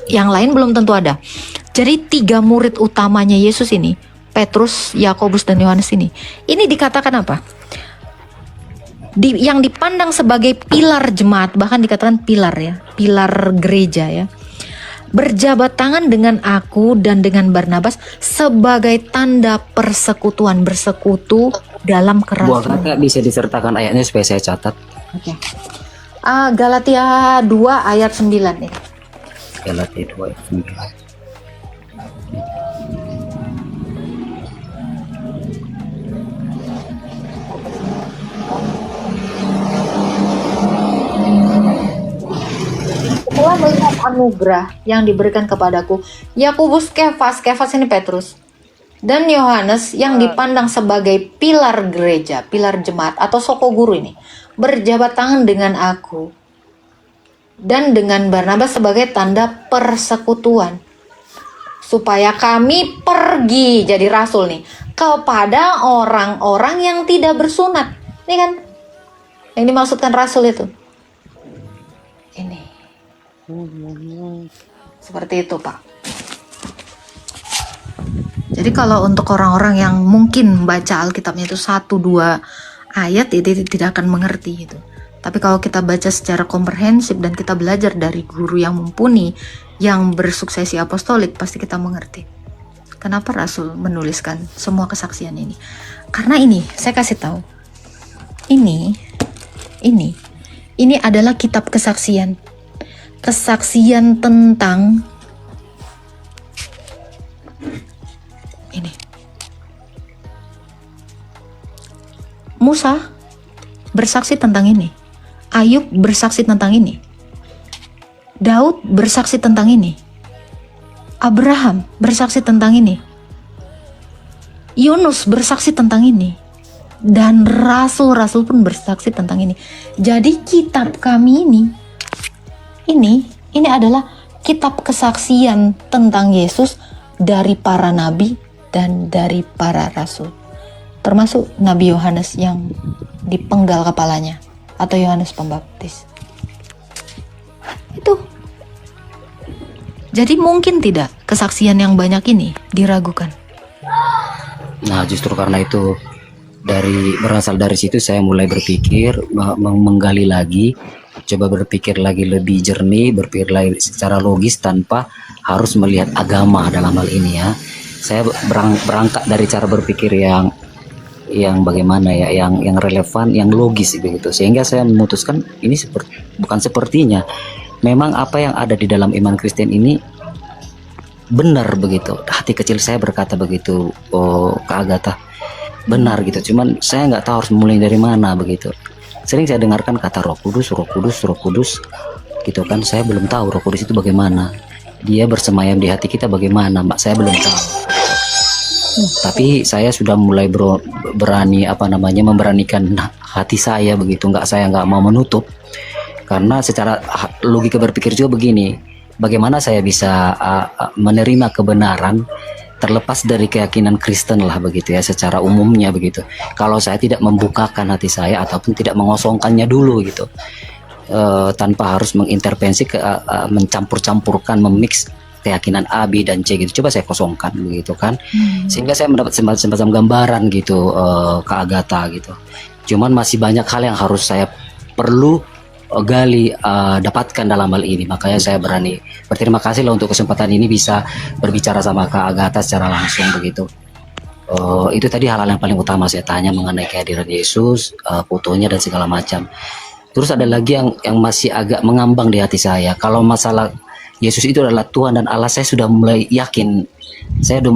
yang lain belum tentu ada. Jadi 3 murid utamanya Yesus ini, Petrus, Yakobus, dan Yohanes ini dikatakan apa? Yang dipandang sebagai pilar jemaat, bahkan dikatakan pilar ya, pilar gereja ya. Berjabat tangan dengan aku dan dengan Barnabas sebagai tanda persekutuan, bersekutu dalam Bu kerasulan. Agatha bisa disertakan ayatnya supaya saya catat. Oke. Galatia 2 ayat 9 nih. Galatia 2 ayat 9. Setelah melihat anugerah yang diberikan kepadaku, Yakobus, Kefas ini Petrus, dan Yohanes yang dipandang sebagai pilar gereja, pilar jemaat atau soko guru ini, berjabat tangan dengan aku dan dengan Barnabas sebagai tanda persekutuan, supaya kami pergi jadi rasul nih kepada orang-orang yang tidak bersunat. Ini kan yang dimaksudkan rasul itu. Ini seperti itu, Pak. Jadi kalau untuk orang-orang yang mungkin baca Alkitabnya itu 1-2 ayat, itu tidak akan mengerti gitu. Tapi kalau kita baca secara komprehensif dan kita belajar dari guru yang mumpuni, yang bersuksesi apostolik, pasti kita mengerti. Kenapa Rasul menuliskan semua kesaksian ini? Karena ini, saya kasih tahu. Ini adalah kitab kesaksian. Kesaksian tentang ini. Musa bersaksi tentang ini. Ayub bersaksi tentang ini. Daud bersaksi tentang ini. Abraham bersaksi tentang ini. Yunus bersaksi tentang ini. Dan rasul-rasul pun bersaksi tentang ini. Jadi kitab kami ini adalah kitab kesaksian tentang Yesus dari para nabi dan dari para rasul. Termasuk Nabi Yohanes yang dipenggal kepalanya, atau Yohanes Pembaptis. Itu. Jadi mungkin tidak kesaksian yang banyak ini diragukan. Nah, justru karena itu berasal dari situ saya mulai berpikir, menggali lagi, coba berpikir lagi lebih jernih, berpikir lagi secara logis tanpa harus melihat agama dalam hal ini ya. Saya berangkat dari cara berpikir yang bagaimana ya, yang relevan, yang logis begitu. Sehingga saya memutuskan ini bukan sepertinya. Memang apa yang ada di dalam iman Kristen ini benar begitu. Hati kecil saya berkata begitu, Kak Agatha, benar gitu. Cuman saya nggak tahu harus mulai dari mana begitu. Sering saya dengarkan kata Roh Kudus gitu kan. Saya belum tahu Roh Kudus itu bagaimana. Dia bersemayam di hati kita bagaimana, Mbak, saya belum tahu. Tapi saya sudah mulai berani memberanikan hati saya begitu. Saya nggak mau menutup. Karena secara logika berpikir juga begini, bagaimana saya bisa menerima kebenaran terlepas dari keyakinan Kristen lah begitu ya, secara umumnya begitu. Kalau saya tidak membukakan hati saya ataupun tidak mengosongkannya dulu gitu, tanpa harus mengintervensi mencampur-campurkan, memix keyakinan A, B dan C gitu, coba saya kosongkan begitu kan, sehingga saya mendapat semacam gambaran gitu ke Agatha gitu. Cuman masih banyak hal yang harus saya perlu gali dapatkan dalam hal ini, makanya saya berani berterima kasih lah untuk kesempatan ini bisa berbicara sama Kak Agatha secara langsung begitu. Itu tadi hal-hal yang paling utama saya tanya mengenai kehadiran Yesus, fotonya dan segala macam. Terus ada lagi yang masih agak mengambang di hati saya. Kalau masalah Yesus itu adalah Tuhan dan Allah, saya sudah mulai yakin, saya sudah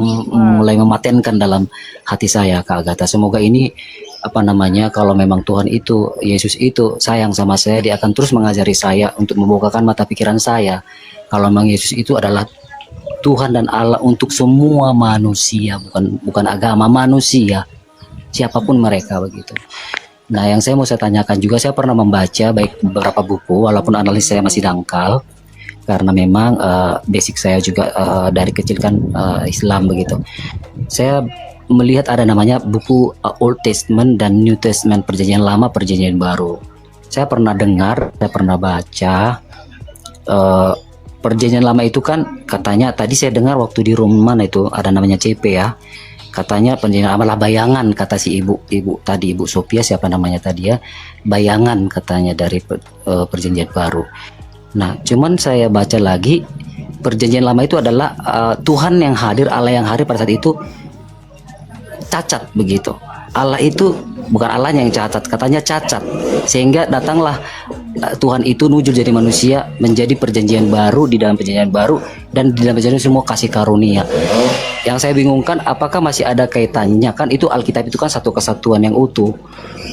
mulai mematenkan dalam hati saya Kak Agatha. Semoga ini kalau memang Tuhan itu, Yesus itu sayang sama saya, dia akan terus mengajari saya untuk membukakan mata pikiran saya. Kalau memang Yesus itu adalah Tuhan dan Allah untuk semua manusia, bukan agama, manusia, siapapun mereka begitu. Nah, yang saya mau saya tanyakan juga, saya pernah membaca baik beberapa buku, walaupun analis saya masih dangkal, karena memang basic saya juga dari kecil kan Islam begitu. Saya melihat ada namanya buku Old Testament dan New Testament, perjanjian lama, perjanjian baru. Saya pernah dengar, saya pernah baca perjanjian lama itu kan katanya, tadi saya dengar waktu di room mana itu ada namanya CP ya, katanya perjanjian lama lah bayangan, kata si ibu tadi, Ibu Sophia siapa namanya tadi ya, bayangan katanya dari perjanjian baru. Nah, cuman saya baca lagi perjanjian lama itu adalah Tuhan yang hadir, Allah yang hadir pada saat itu cacat begitu. Allah itu bukan Allahnya yang cacat, katanya cacat, sehingga datanglah Tuhan itu nujul jadi manusia, menjadi perjanjian baru, di dalam perjanjian baru dan di dalam perjanjian semua kasih karunia. Yang saya bingungkan, apakah masih ada kaitannya? Kan itu Alkitab itu kan satu kesatuan yang utuh.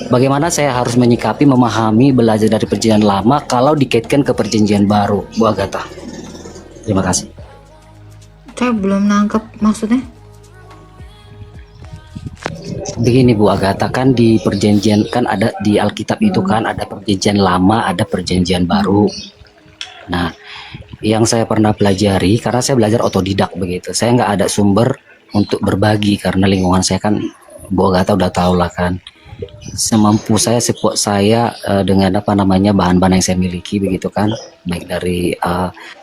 Bagaimana saya harus menyikapi, memahami, belajar dari perjanjian lama kalau dikaitkan ke perjanjian baru, Bu Agatha? Terima kasih. Saya belum nangkep maksudnya. Begini Bu Agatha, kan di perjanjian kan ada di Alkitab itu kan ada perjanjian lama, ada perjanjian baru. Nah, yang saya pernah pelajari, karena saya belajar otodidak begitu, saya nggak ada sumber untuk berbagi karena lingkungan saya kan, Bu Agatha udah tahu lah kan, semampu saya, sekuat saya dengan bahan-bahan yang saya miliki begitu kan, baik dari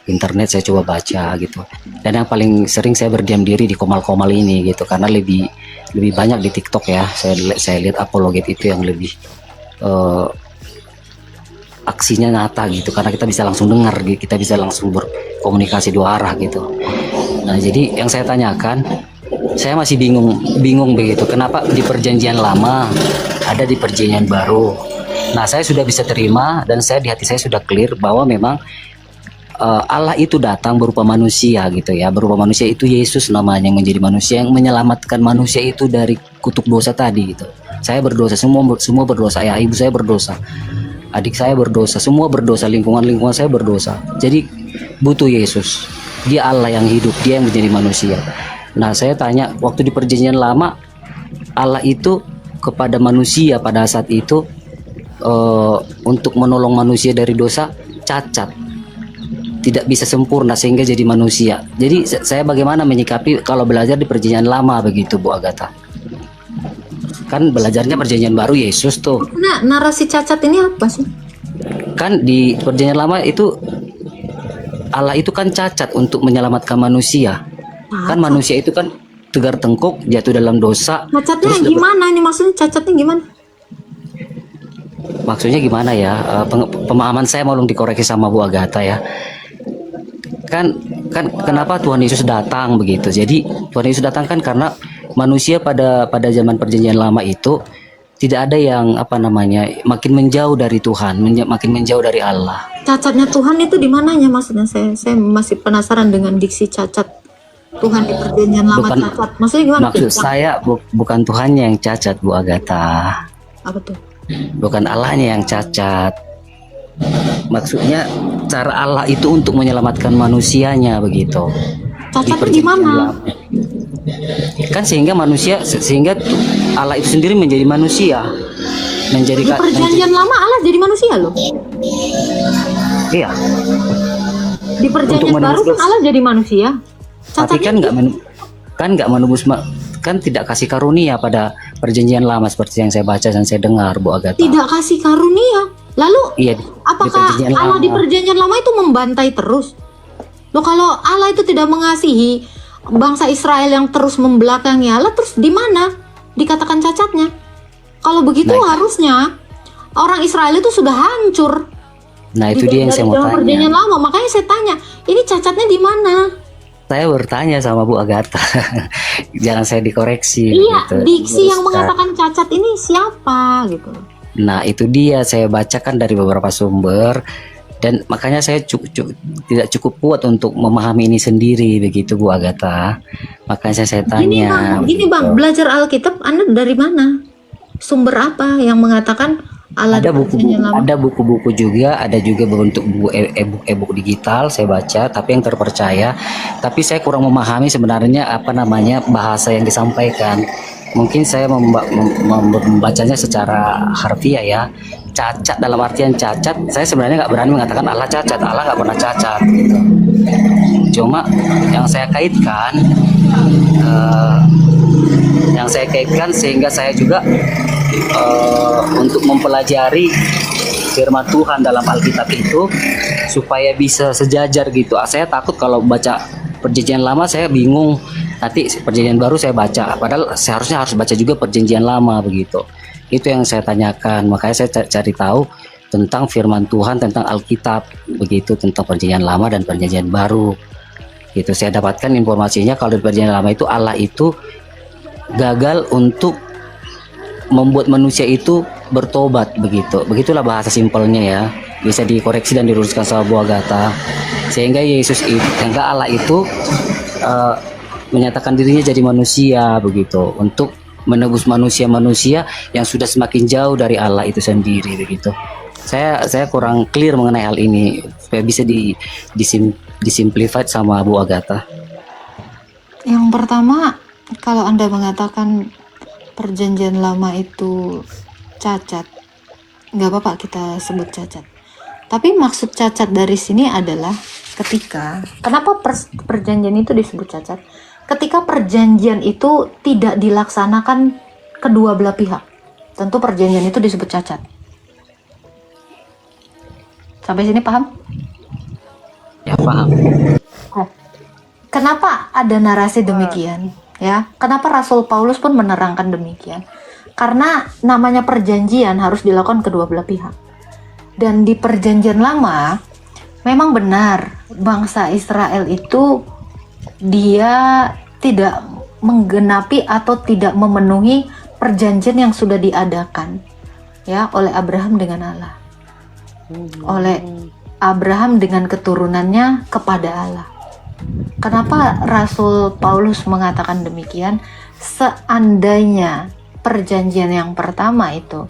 internet saya coba baca gitu, dan yang paling sering saya berdiam diri di komal-komal ini gitu, karena lebih banyak di TikTok ya, saya lihat apologet itu yang lebih aksinya nyata gitu, karena kita bisa langsung dengar, kita bisa langsung berkomunikasi dua arah gitu. Nah, jadi yang saya tanyakan, saya masih bingung begitu, kenapa di perjanjian lama ada di perjanjian baru. Nah, saya sudah bisa terima dan di hati saya sudah clear bahwa memang Allah itu datang berupa manusia gitu ya, berupa manusia itu Yesus namanya, yang menjadi manusia, yang menyelamatkan manusia itu dari kutuk dosa tadi gitu. Saya berdosa, semua berdosa, ayah ibu saya berdosa, adik saya berdosa, semua berdosa, lingkungan saya berdosa. Jadi butuh Yesus, dia Allah yang hidup, dia yang menjadi manusia. Nah, saya tanya, waktu di perjanjian lama Allah itu kepada manusia pada saat itu untuk menolong manusia dari dosa cacat, tidak bisa sempurna sehingga jadi manusia. Jadi saya bagaimana menyikapi kalau belajar di perjanjian lama begitu Bu Agatha? Kan belajarnya perjanjian baru Yesus tuh. Nah, narasi cacat ini apa sih? Kan di perjanjian lama itu Allah itu kan cacat untuk menyelamatkan manusia. Kan manusia itu kan tegar tengkuk, jatuh dalam dosa. Cacatnya gimana ini, maksudnya cacatnya gimana? Maksudnya gimana ya? Pemahaman saya mau dikoreksi sama Bu Agatha ya. Kan kenapa Tuhan Yesus datang begitu? Jadi Tuhan Yesus datang kan karena manusia pada zaman perjanjian lama itu tidak ada yang makin menjauh dari Tuhan, makin menjauh dari Allah. Cacatnya Tuhan itu di mananya maksudnya? Saya masih penasaran dengan diksi cacat Tuhan di perjanjian lama. Cacat maksudnya gimana? Maksud saya bukan Tuhannya yang cacat Bu Agatha. Apa tuh? Bukan Allahnya yang cacat. Maksudnya cara Allah itu untuk menyelamatkan manusianya begitu. Cacatnya di mana? Kan sehingga Allah itu sendiri menjadi manusia, Di perjanjian lama Allah jadi manusia loh. Iya. Di perjanjian baru kan Allah jadi manusia. Tapi kan kan nggak menebus kan tidak kasih karunia pada perjanjian lama seperti yang saya baca dan saya dengar, Bu Agatha. Tidak kasih karunia. Lalu Iya, apakah perjanjian Allah lama. di perjanjian lama itu membantai terus? Loh, kalau Allah itu tidak mengasihi bangsa Israel yang terus membelakangi Allah, terus di mana dikatakan cacatnya? Kalau begitu Nah, harusnya orang Israel itu sudah hancur. Nah itu dia yang saya mau dalam perjanjian tanya. lama. Makanya saya tanya, ini cacatnya di mana? Saya bertanya sama Bu Agatha, jangan saya dikoreksi. Iya, gitu. diksi yang Terus, mengatakan cacat ini siapa gitu. Nah itu dia saya bacakan dari beberapa sumber dan makanya saya tidak cukup kuat untuk memahami ini sendiri begitu Bu Agatha. Makanya saya tanya. Gini bang, belajar Alkitab Anda dari mana? Sumber apa yang mengatakan Allah Ada di buku-buku, perjanjian lama? ada buku-buku juga, ada juga bentuk buku e-book digital saya baca, tapi yang terpercaya. Tapi saya kurang memahami sebenarnya apa namanya bahasa yang disampaikan. Mungkin saya membacanya secara harfiah ya. Cacat dalam artian cacat, saya sebenarnya nggak berani mengatakan Allah cacat, Allah nggak pernah cacat. Gitu. Cuma yang saya kaitkan, sehingga saya juga untuk mempelajari firman Tuhan dalam Alkitab itu supaya bisa sejajar gitu. Saya takut kalau baca perjanjian lama saya bingung, nanti perjanjian baru saya baca, padahal seharusnya harus baca juga perjanjian lama begitu. Itu yang saya tanyakan, makanya saya cari tahu tentang firman Tuhan, tentang Alkitab begitu, tentang perjanjian lama dan perjanjian baru gitu. Saya dapatkan informasinya kalau di perjanjian lama itu Allah itu gagal untuk membuat manusia itu bertobat begitu. Begitulah bahasa simpelnya ya. Bisa dikoreksi dan diluruskan sama Bu Agatha. Sehingga Allah itu menyatakan dirinya jadi manusia begitu untuk menebus manusia-manusia yang sudah semakin jauh dari Allah itu sendiri begitu. Saya kurang clear mengenai hal ini supaya bisa disimplified sama Bu Agatha. Yang pertama, kalau Anda mengatakan perjanjian lama itu cacat, nggak apa-apa kita sebut cacat. Tapi maksud cacat dari sini adalah kenapa perjanjian itu disebut cacat? Ketika perjanjian itu tidak dilaksanakan kedua belah pihak, tentu perjanjian itu disebut cacat. Sampai sini paham? Ya paham. Kenapa ada narasi demikian? Ya, kenapa Rasul Paulus pun menerangkan demikian? Karena namanya perjanjian harus dilakukan kedua belah pihak. Dan di perjanjian lama, memang benar bangsa Israel itu dia tidak menggenapi atau tidak memenuhi perjanjian yang sudah diadakan ya oleh Abraham dengan Allah. Oleh Abraham dengan keturunannya kepada Allah. Kenapa Rasul Paulus mengatakan demikian? Seandainya perjanjian yang pertama itu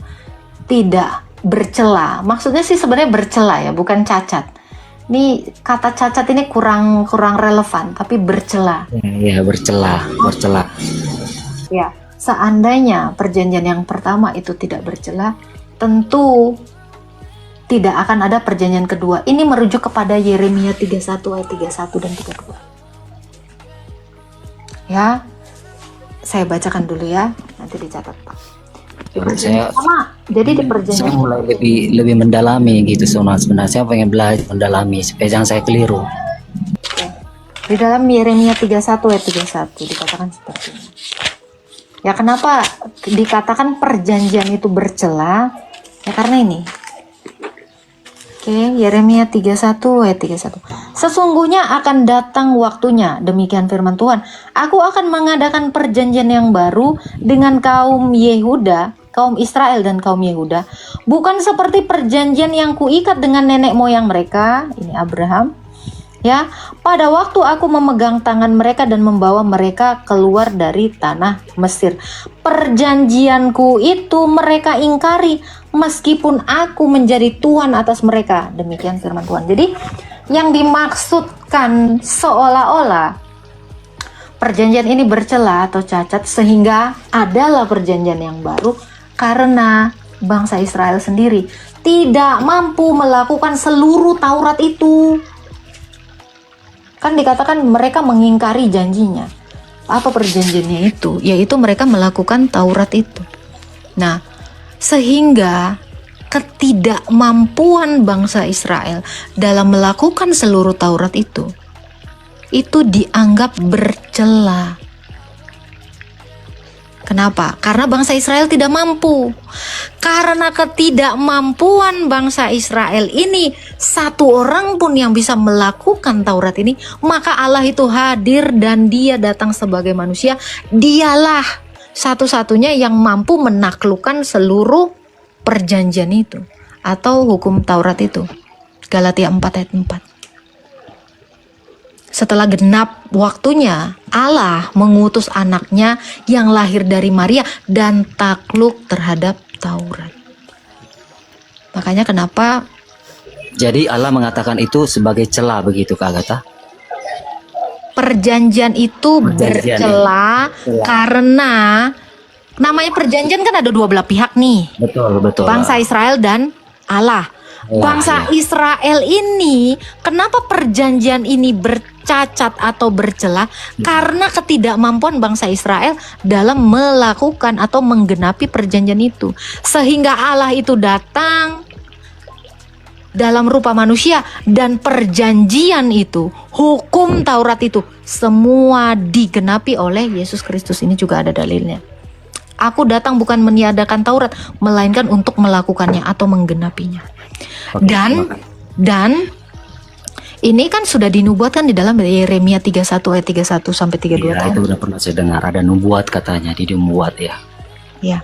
tidak bercela, maksudnya sih sebenarnya bercela ya, bukan cacat. Ini kata cacat ini kurang relevan, tapi bercela. Ya bercela. Ya, seandainya perjanjian yang pertama itu tidak bercela, tentu tidak akan ada perjanjian kedua. Ini merujuk kepada Yeremia 31 ayat 31 dan 32. Ya, saya bacakan dulu ya, nanti dicatat Pak. Jadi di perjanjian saya mulai lebih mendalami gitu sebenarnya saya pengen belajar mendalami supaya jangan saya keliru. Di dalam Yeremia 31 ayat 31 dikatakan seperti ini. Ya, kenapa dikatakan perjanjian itu bercela? Ya karena ini. Oke, Yeremia 31 ayat 31. Sesungguhnya akan datang waktunya, demikian firman Tuhan. Aku akan mengadakan perjanjian yang baru dengan kaum Yehuda, kaum Israel dan kaum Yehuda, bukan seperti perjanjian yang kuikat dengan nenek moyang mereka, ini Abraham. Ya, pada waktu aku memegang tangan mereka dan membawa mereka keluar dari tanah Mesir. Perjanjianku itu mereka ingkari meskipun aku menjadi Tuhan atas mereka. Demikian firman Tuhan. Jadi yang dimaksudkan seolah-olah perjanjian ini bercela atau cacat sehingga adalah perjanjian yang baru karena bangsa Israel sendiri tidak mampu melakukan seluruh Taurat itu. Kan dikatakan mereka mengingkari janjinya. Apa perjanjiannya itu? Yaitu mereka melakukan Taurat itu. Nah, sehingga ketidakmampuan bangsa Israel dalam melakukan seluruh Taurat itu dianggap bercela. Kenapa? Karena bangsa Israel tidak mampu. Karena ketidakmampuan bangsa Israel ini, satu orang pun yang bisa melakukan Taurat ini, maka Allah itu hadir dan dia datang sebagai manusia. Dialah satu-satunya yang mampu menaklukkan seluruh perjanjian itu atau hukum Taurat itu. Galatia 4 ayat 4. Setelah genap waktunya, Allah mengutus anaknya yang lahir dari Maria dan takluk terhadap Taurat. Makanya kenapa? Jadi Allah mengatakan itu sebagai celah begitu Kak Agatha? Perjanjian itu bercela karena namanya perjanjian kan ada dua belah pihak nih. Betul. Bangsa Israel dan Allah. Bangsa Israel ini, kenapa perjanjian ini bercacat atau bercela? Karena ketidakmampuan bangsa Israel dalam melakukan atau menggenapi perjanjian itu. Sehingga Allah itu datang dalam rupa manusia dan perjanjian itu, hukum Taurat itu, semua digenapi oleh Yesus Kristus. Ini juga ada dalilnya. Aku datang bukan meniadakan Taurat, melainkan untuk melakukannya atau menggenapinya. Dan ini kan sudah dinubuatkan di dalam Yeremia 31 ayat 31 sampai 32 ya, itu udah pernah saya dengar, ada nubuat katanya, di nubuat ya. Ya.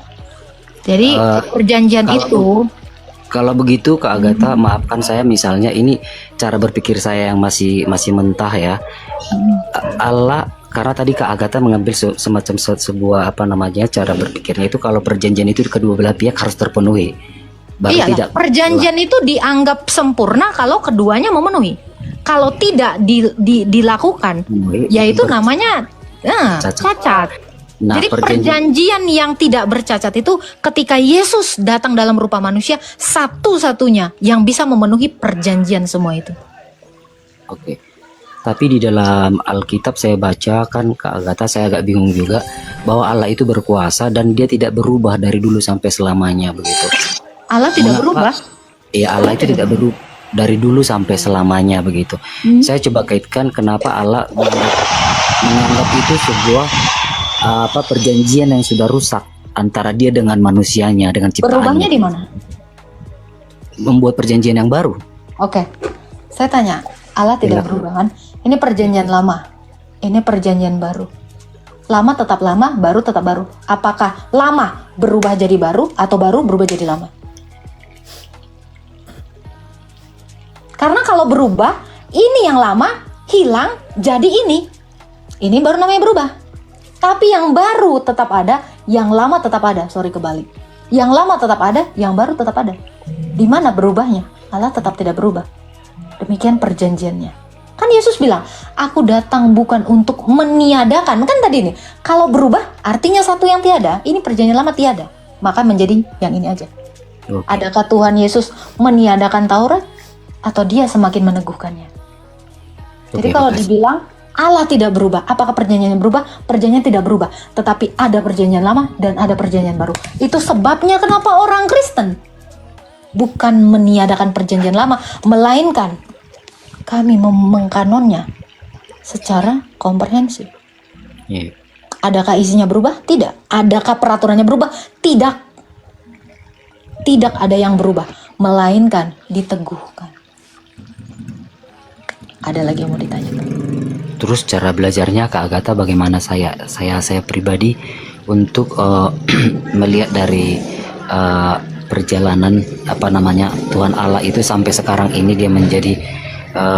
Jadi perjanjian itu. Kalau begitu Kak Agatha, maafkan saya misalnya ini cara berpikir saya yang masih mentah ya. Allah, karena tadi Kak Agatha mengambil semacam sebuah cara berpikirnya itu kalau perjanjian itu kedua belah pihak harus terpenuhi. Iya, perjanjian itu dianggap sempurna kalau keduanya memenuhi. Kalau tidak dilakukan, yaitu namanya cacat. Nah, jadi perjanjian yang tidak bercacat itu ketika Yesus datang dalam rupa manusia, satu-satunya yang bisa memenuhi perjanjian semua itu. Oke. Tapi di dalam Alkitab saya baca kan Kak Agatha, saya agak bingung juga bahwa Allah itu berkuasa dan dia tidak berubah dari dulu sampai selamanya begitu. Allah tidak berubah. Iya, Allah itu tidak berubah dari dulu sampai selamanya begitu. Saya coba kaitkan kenapa Allah menganggap itu sebuah perjanjian yang sudah rusak antara dia dengan manusianya, dengan ciptaannya. Berubahnya di mana? Membuat perjanjian yang baru. Oke. Saya tanya, Allah tidak berubah kan? Ini perjanjian lama. Ini perjanjian baru. Lama tetap lama, baru tetap baru. Apakah lama berubah jadi baru atau baru berubah jadi lama? Karena kalau berubah, ini yang lama hilang jadi ini. Ini baru namanya berubah. Tapi yang baru tetap ada, yang lama tetap ada. Sorry, kebalik. Yang lama tetap ada, yang baru tetap ada. Di mana berubahnya? Allah tetap tidak berubah. Demikian perjanjiannya. Kan Yesus bilang, aku datang bukan untuk meniadakan. Kan tadi nih, kalau berubah artinya satu yang tiada. Ini perjanjian lama tiada. Maka menjadi yang ini aja. Adakah Tuhan Yesus meniadakan Taurat? Atau dia semakin meneguhkannya? Jadi kalau dibilang Allah tidak berubah, apakah perjanjian berubah? Perjanjian tidak berubah, tetapi ada perjanjian lama dan ada perjanjian baru. Itu sebabnya kenapa orang Kristen bukan meniadakan perjanjian lama, melainkan kami mengkanonnya secara komprehensif. Adakah isinya berubah? Tidak. Adakah peraturannya berubah? Tidak. Tidak ada yang berubah, melainkan diteguhkan. Ada lagi yang mau ditanya? Terus cara belajarnya Kak Agatha bagaimana saya pribadi untuk melihat dari perjalanan Tuhan Allah itu sampai sekarang ini dia menjadi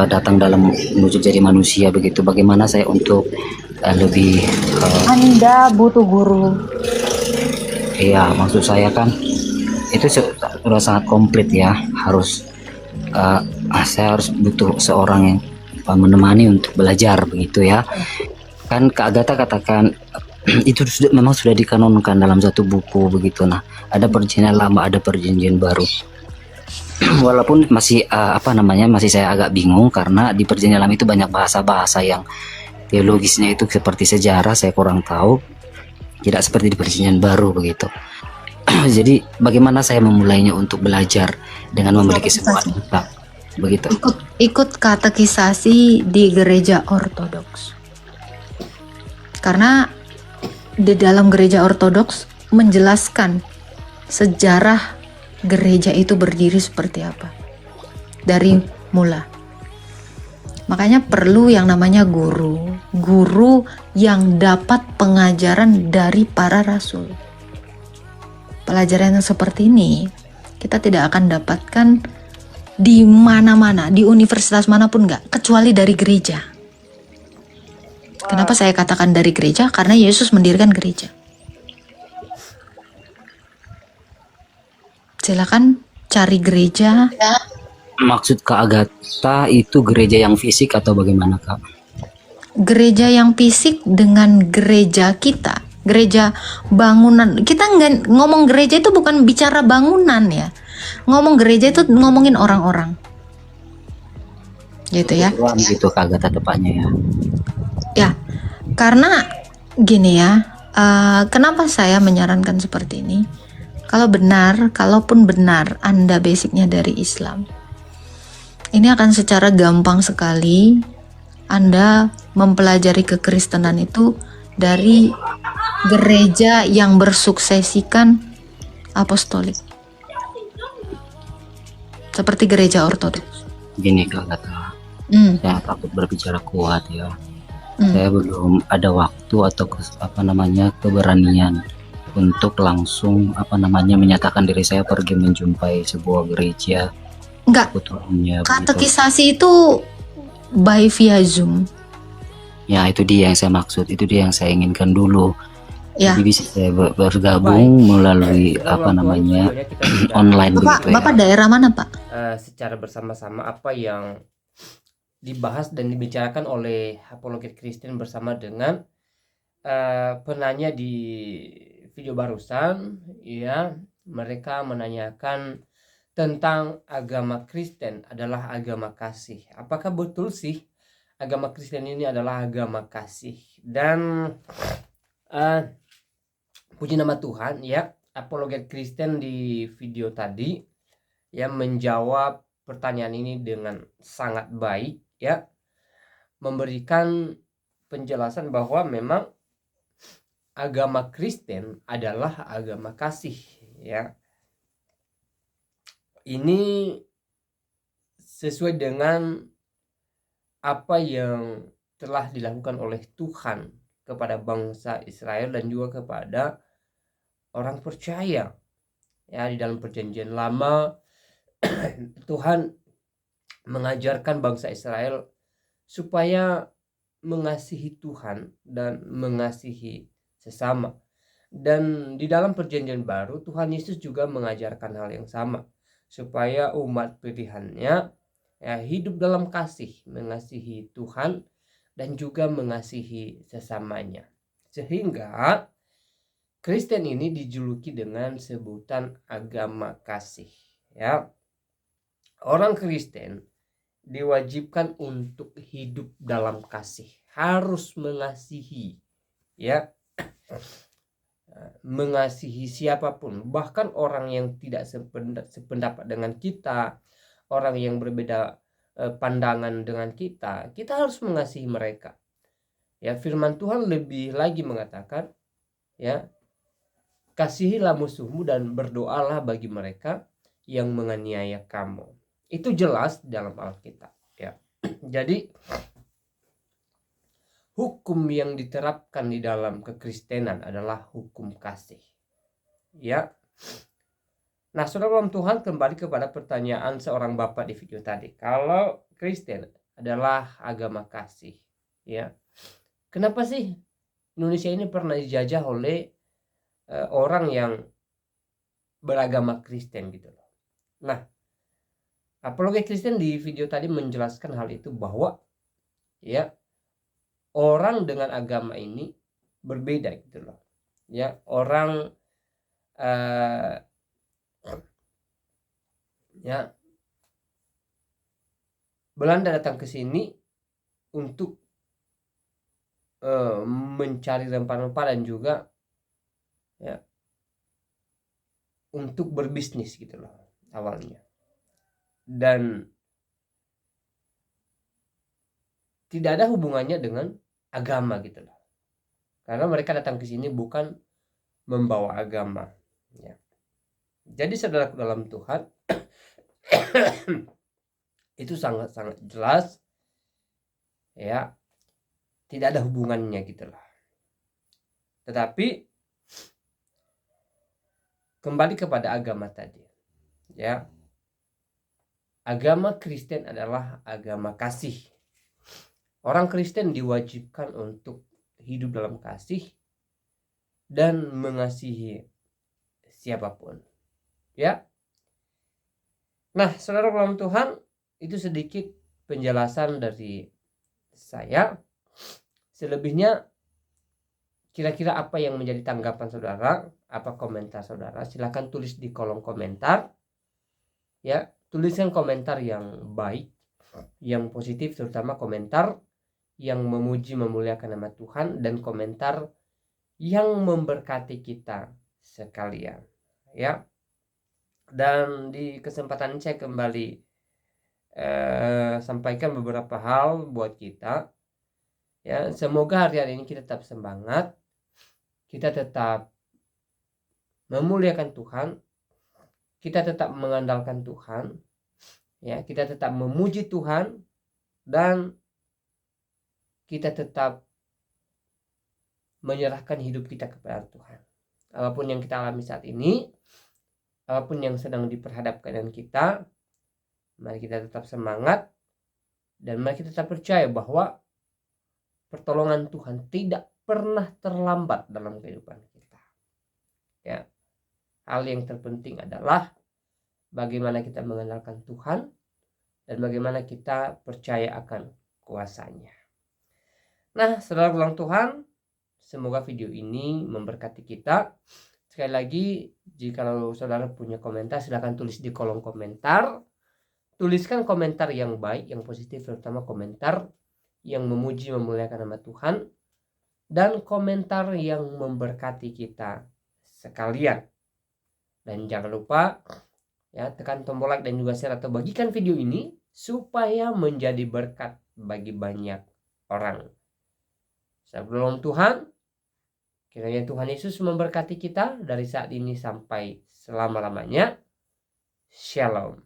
datang dalam menuju jadi manusia begitu. Bagaimana saya untuk lebih Anda butuh guru. Iya, maksud saya kan itu sudah sangat komplit ya. Harus saya harus butuh seorang yang menemani untuk belajar begitu ya. Kan Kak Agatha katakan itu memang sudah dikanonkan dalam satu buku begitu. Nah, ada perjanjian lama, ada perjanjian baru. Walaupun masih masih saya agak bingung karena di perjanjian lama itu banyak bahasa-bahasa yang teologisnya itu seperti sejarah, saya kurang tahu, tidak seperti di Perjanjian Baru begitu. Jadi bagaimana saya memulainya untuk belajar dengan memiliki sebuah kitab begitu? Ikut katekisasi di gereja ortodoks. Karena di dalam gereja ortodoks menjelaskan sejarah gereja itu berdiri seperti apa dari mula. Makanya perlu yang namanya guru yang dapat pengajaran dari para rasul. Pelajaran yang seperti ini kita tidak akan dapatkan di mana-mana, di universitas manapun enggak, kecuali dari gereja. Kenapa saya katakan dari gereja? Karena Yesus mendirikan gereja. Silakan cari gereja. Maksud Kak Agatha itu gereja yang fisik atau bagaimana, Kak? Gereja yang fisik dengan gereja kita, gereja bangunan. Kita nggak ngomong gereja itu bukan bicara bangunan ya. Ngomong gereja itu ngomongin orang-orang. Gitu ya. Ruang gitu Kak Agatha tepatnya ya. Ya, karena gini ya, kenapa saya menyarankan seperti ini? Kalaupun benar Anda basicnya dari Islam, ini akan secara gampang sekali Anda mempelajari kekristenan itu dari gereja yang bersuksesikan apostolik. Seperti gereja ortodoks. Gini Kak Agatha, saya takut berbicara kuat ya. Saya belum ada waktu atau keberanian untuk langsung menyatakan diri saya pergi menjumpai sebuah gereja. Enggak, katekisasi itu by via Zoom. Ya itu dia yang saya maksud, itu dia yang saya inginkan dulu. Ya. Jadi bisa saya bergabung melalui online begitu ya. Bapak daerah mana Pak? Secara bersama-sama apa yang dibahas dan dibicarakan oleh Apologet Kristen bersama dengan penanya di video barusan ya, mereka menanyakan tentang agama Kristen adalah agama kasih. Apakah betul sih agama Kristen ini adalah agama kasih? Dan puji nama Tuhan ya, Apologet Kristen di video tadi ya menjawab pertanyaan ini dengan sangat baik ya, memberikan penjelasan bahwa memang agama Kristen adalah agama kasih ya. Ini sesuai dengan apa yang telah dilakukan oleh Tuhan kepada bangsa Israel dan juga kepada orang percaya ya. Di dalam Perjanjian Lama Tuhan mengajarkan bangsa Israel supaya mengasihi Tuhan dan mengasihi sesama. Dan di dalam Perjanjian Baru Tuhan Yesus juga mengajarkan hal yang sama, supaya umat pilihannya ya hidup dalam kasih, mengasihi Tuhan dan juga mengasihi sesamanya. Sehingga Kristen ini dijuluki dengan sebutan agama kasih ya. Orang Kristen diwajibkan untuk hidup dalam kasih, harus mengasihi ya, mengasihi siapapun, bahkan orang yang tidak sependapat dengan kita, orang yang berbeda pandangan dengan kita harus mengasihi mereka ya. Firman Tuhan lebih lagi mengatakan ya, kasihilah musuhmu dan berdoalah bagi mereka yang menganiaya kamu. Itu jelas dalam Alkitab ya. Jadi hukum yang diterapkan di dalam kekristenan adalah hukum kasih ya. Nah, saudara dalam Tuhan, kembali kepada pertanyaan seorang bapak di video tadi. Kalau Kristen adalah agama kasih ya, kenapa sih Indonesia ini pernah dijajah oleh orang yang beragama Kristen gitu loh. Nah, Apologet Kristen di video tadi menjelaskan hal itu, bahwa ya orang dengan agama ini berbeda gitu loh ya. Orang ya Belanda datang ke sini untuk mencari rempah-rempah dan juga ya untuk berbisnis gitu loh awalnya, dan tidak ada hubungannya dengan agama gitu loh, karena mereka datang ke sini bukan membawa agama ya. Jadi saudara dalam Tuhan, itu sangat-sangat jelas ya, tidak ada hubungannya gitu loh. Tetapi kembali kepada agama tadi ya, agama Kristen adalah agama kasih. Orang Kristen diwajibkan untuk hidup dalam kasih dan mengasihi siapapun ya. Nah saudara dalam Tuhan, itu sedikit penjelasan dari saya. Selebihnya kira-kira apa yang menjadi tanggapan saudara, apa komentar saudara, silahkan tulis di kolom komentar ya. Tuliskan komentar yang baik, yang positif, terutama komentar yang memuji memuliakan nama Tuhan, dan komentar yang memberkati kita sekalian ya. Dan di kesempatan ini saya kembali sampaikan beberapa hal buat kita ya. Semoga hari ini kita tetap semangat, kita tetap memuliakan Tuhan, kita tetap mengandalkan Tuhan ya, kita tetap memuji Tuhan, dan kita tetap menyerahkan hidup kita kepada Tuhan. Apapun yang kita alami saat ini, apapun yang sedang diperhadapkan dengan kita, mari kita tetap semangat, dan mari kita tetap percaya bahwa pertolongan Tuhan tidak pernah terlambat dalam kehidupan kita ya. Hal yang terpenting adalah bagaimana kita mengandalkan Tuhan dan bagaimana kita percaya akan kuasanya. Nah saudara ulang Tuhan, semoga video ini memberkati kita. Sekali lagi, jika saudara punya komentar, silahkan tulis di kolom komentar. Tuliskan komentar yang baik, yang positif, terutama komentar yang memuji memuliakan nama Tuhan, dan komentar yang memberkati kita sekalian. Dan jangan lupa ya, tekan tombol like dan juga share atau bagikan video ini supaya menjadi berkat bagi banyak orang. Sebelum Tuhan, kiranya Tuhan Yesus memberkati kita dari saat ini sampai selama-lamanya. Shalom.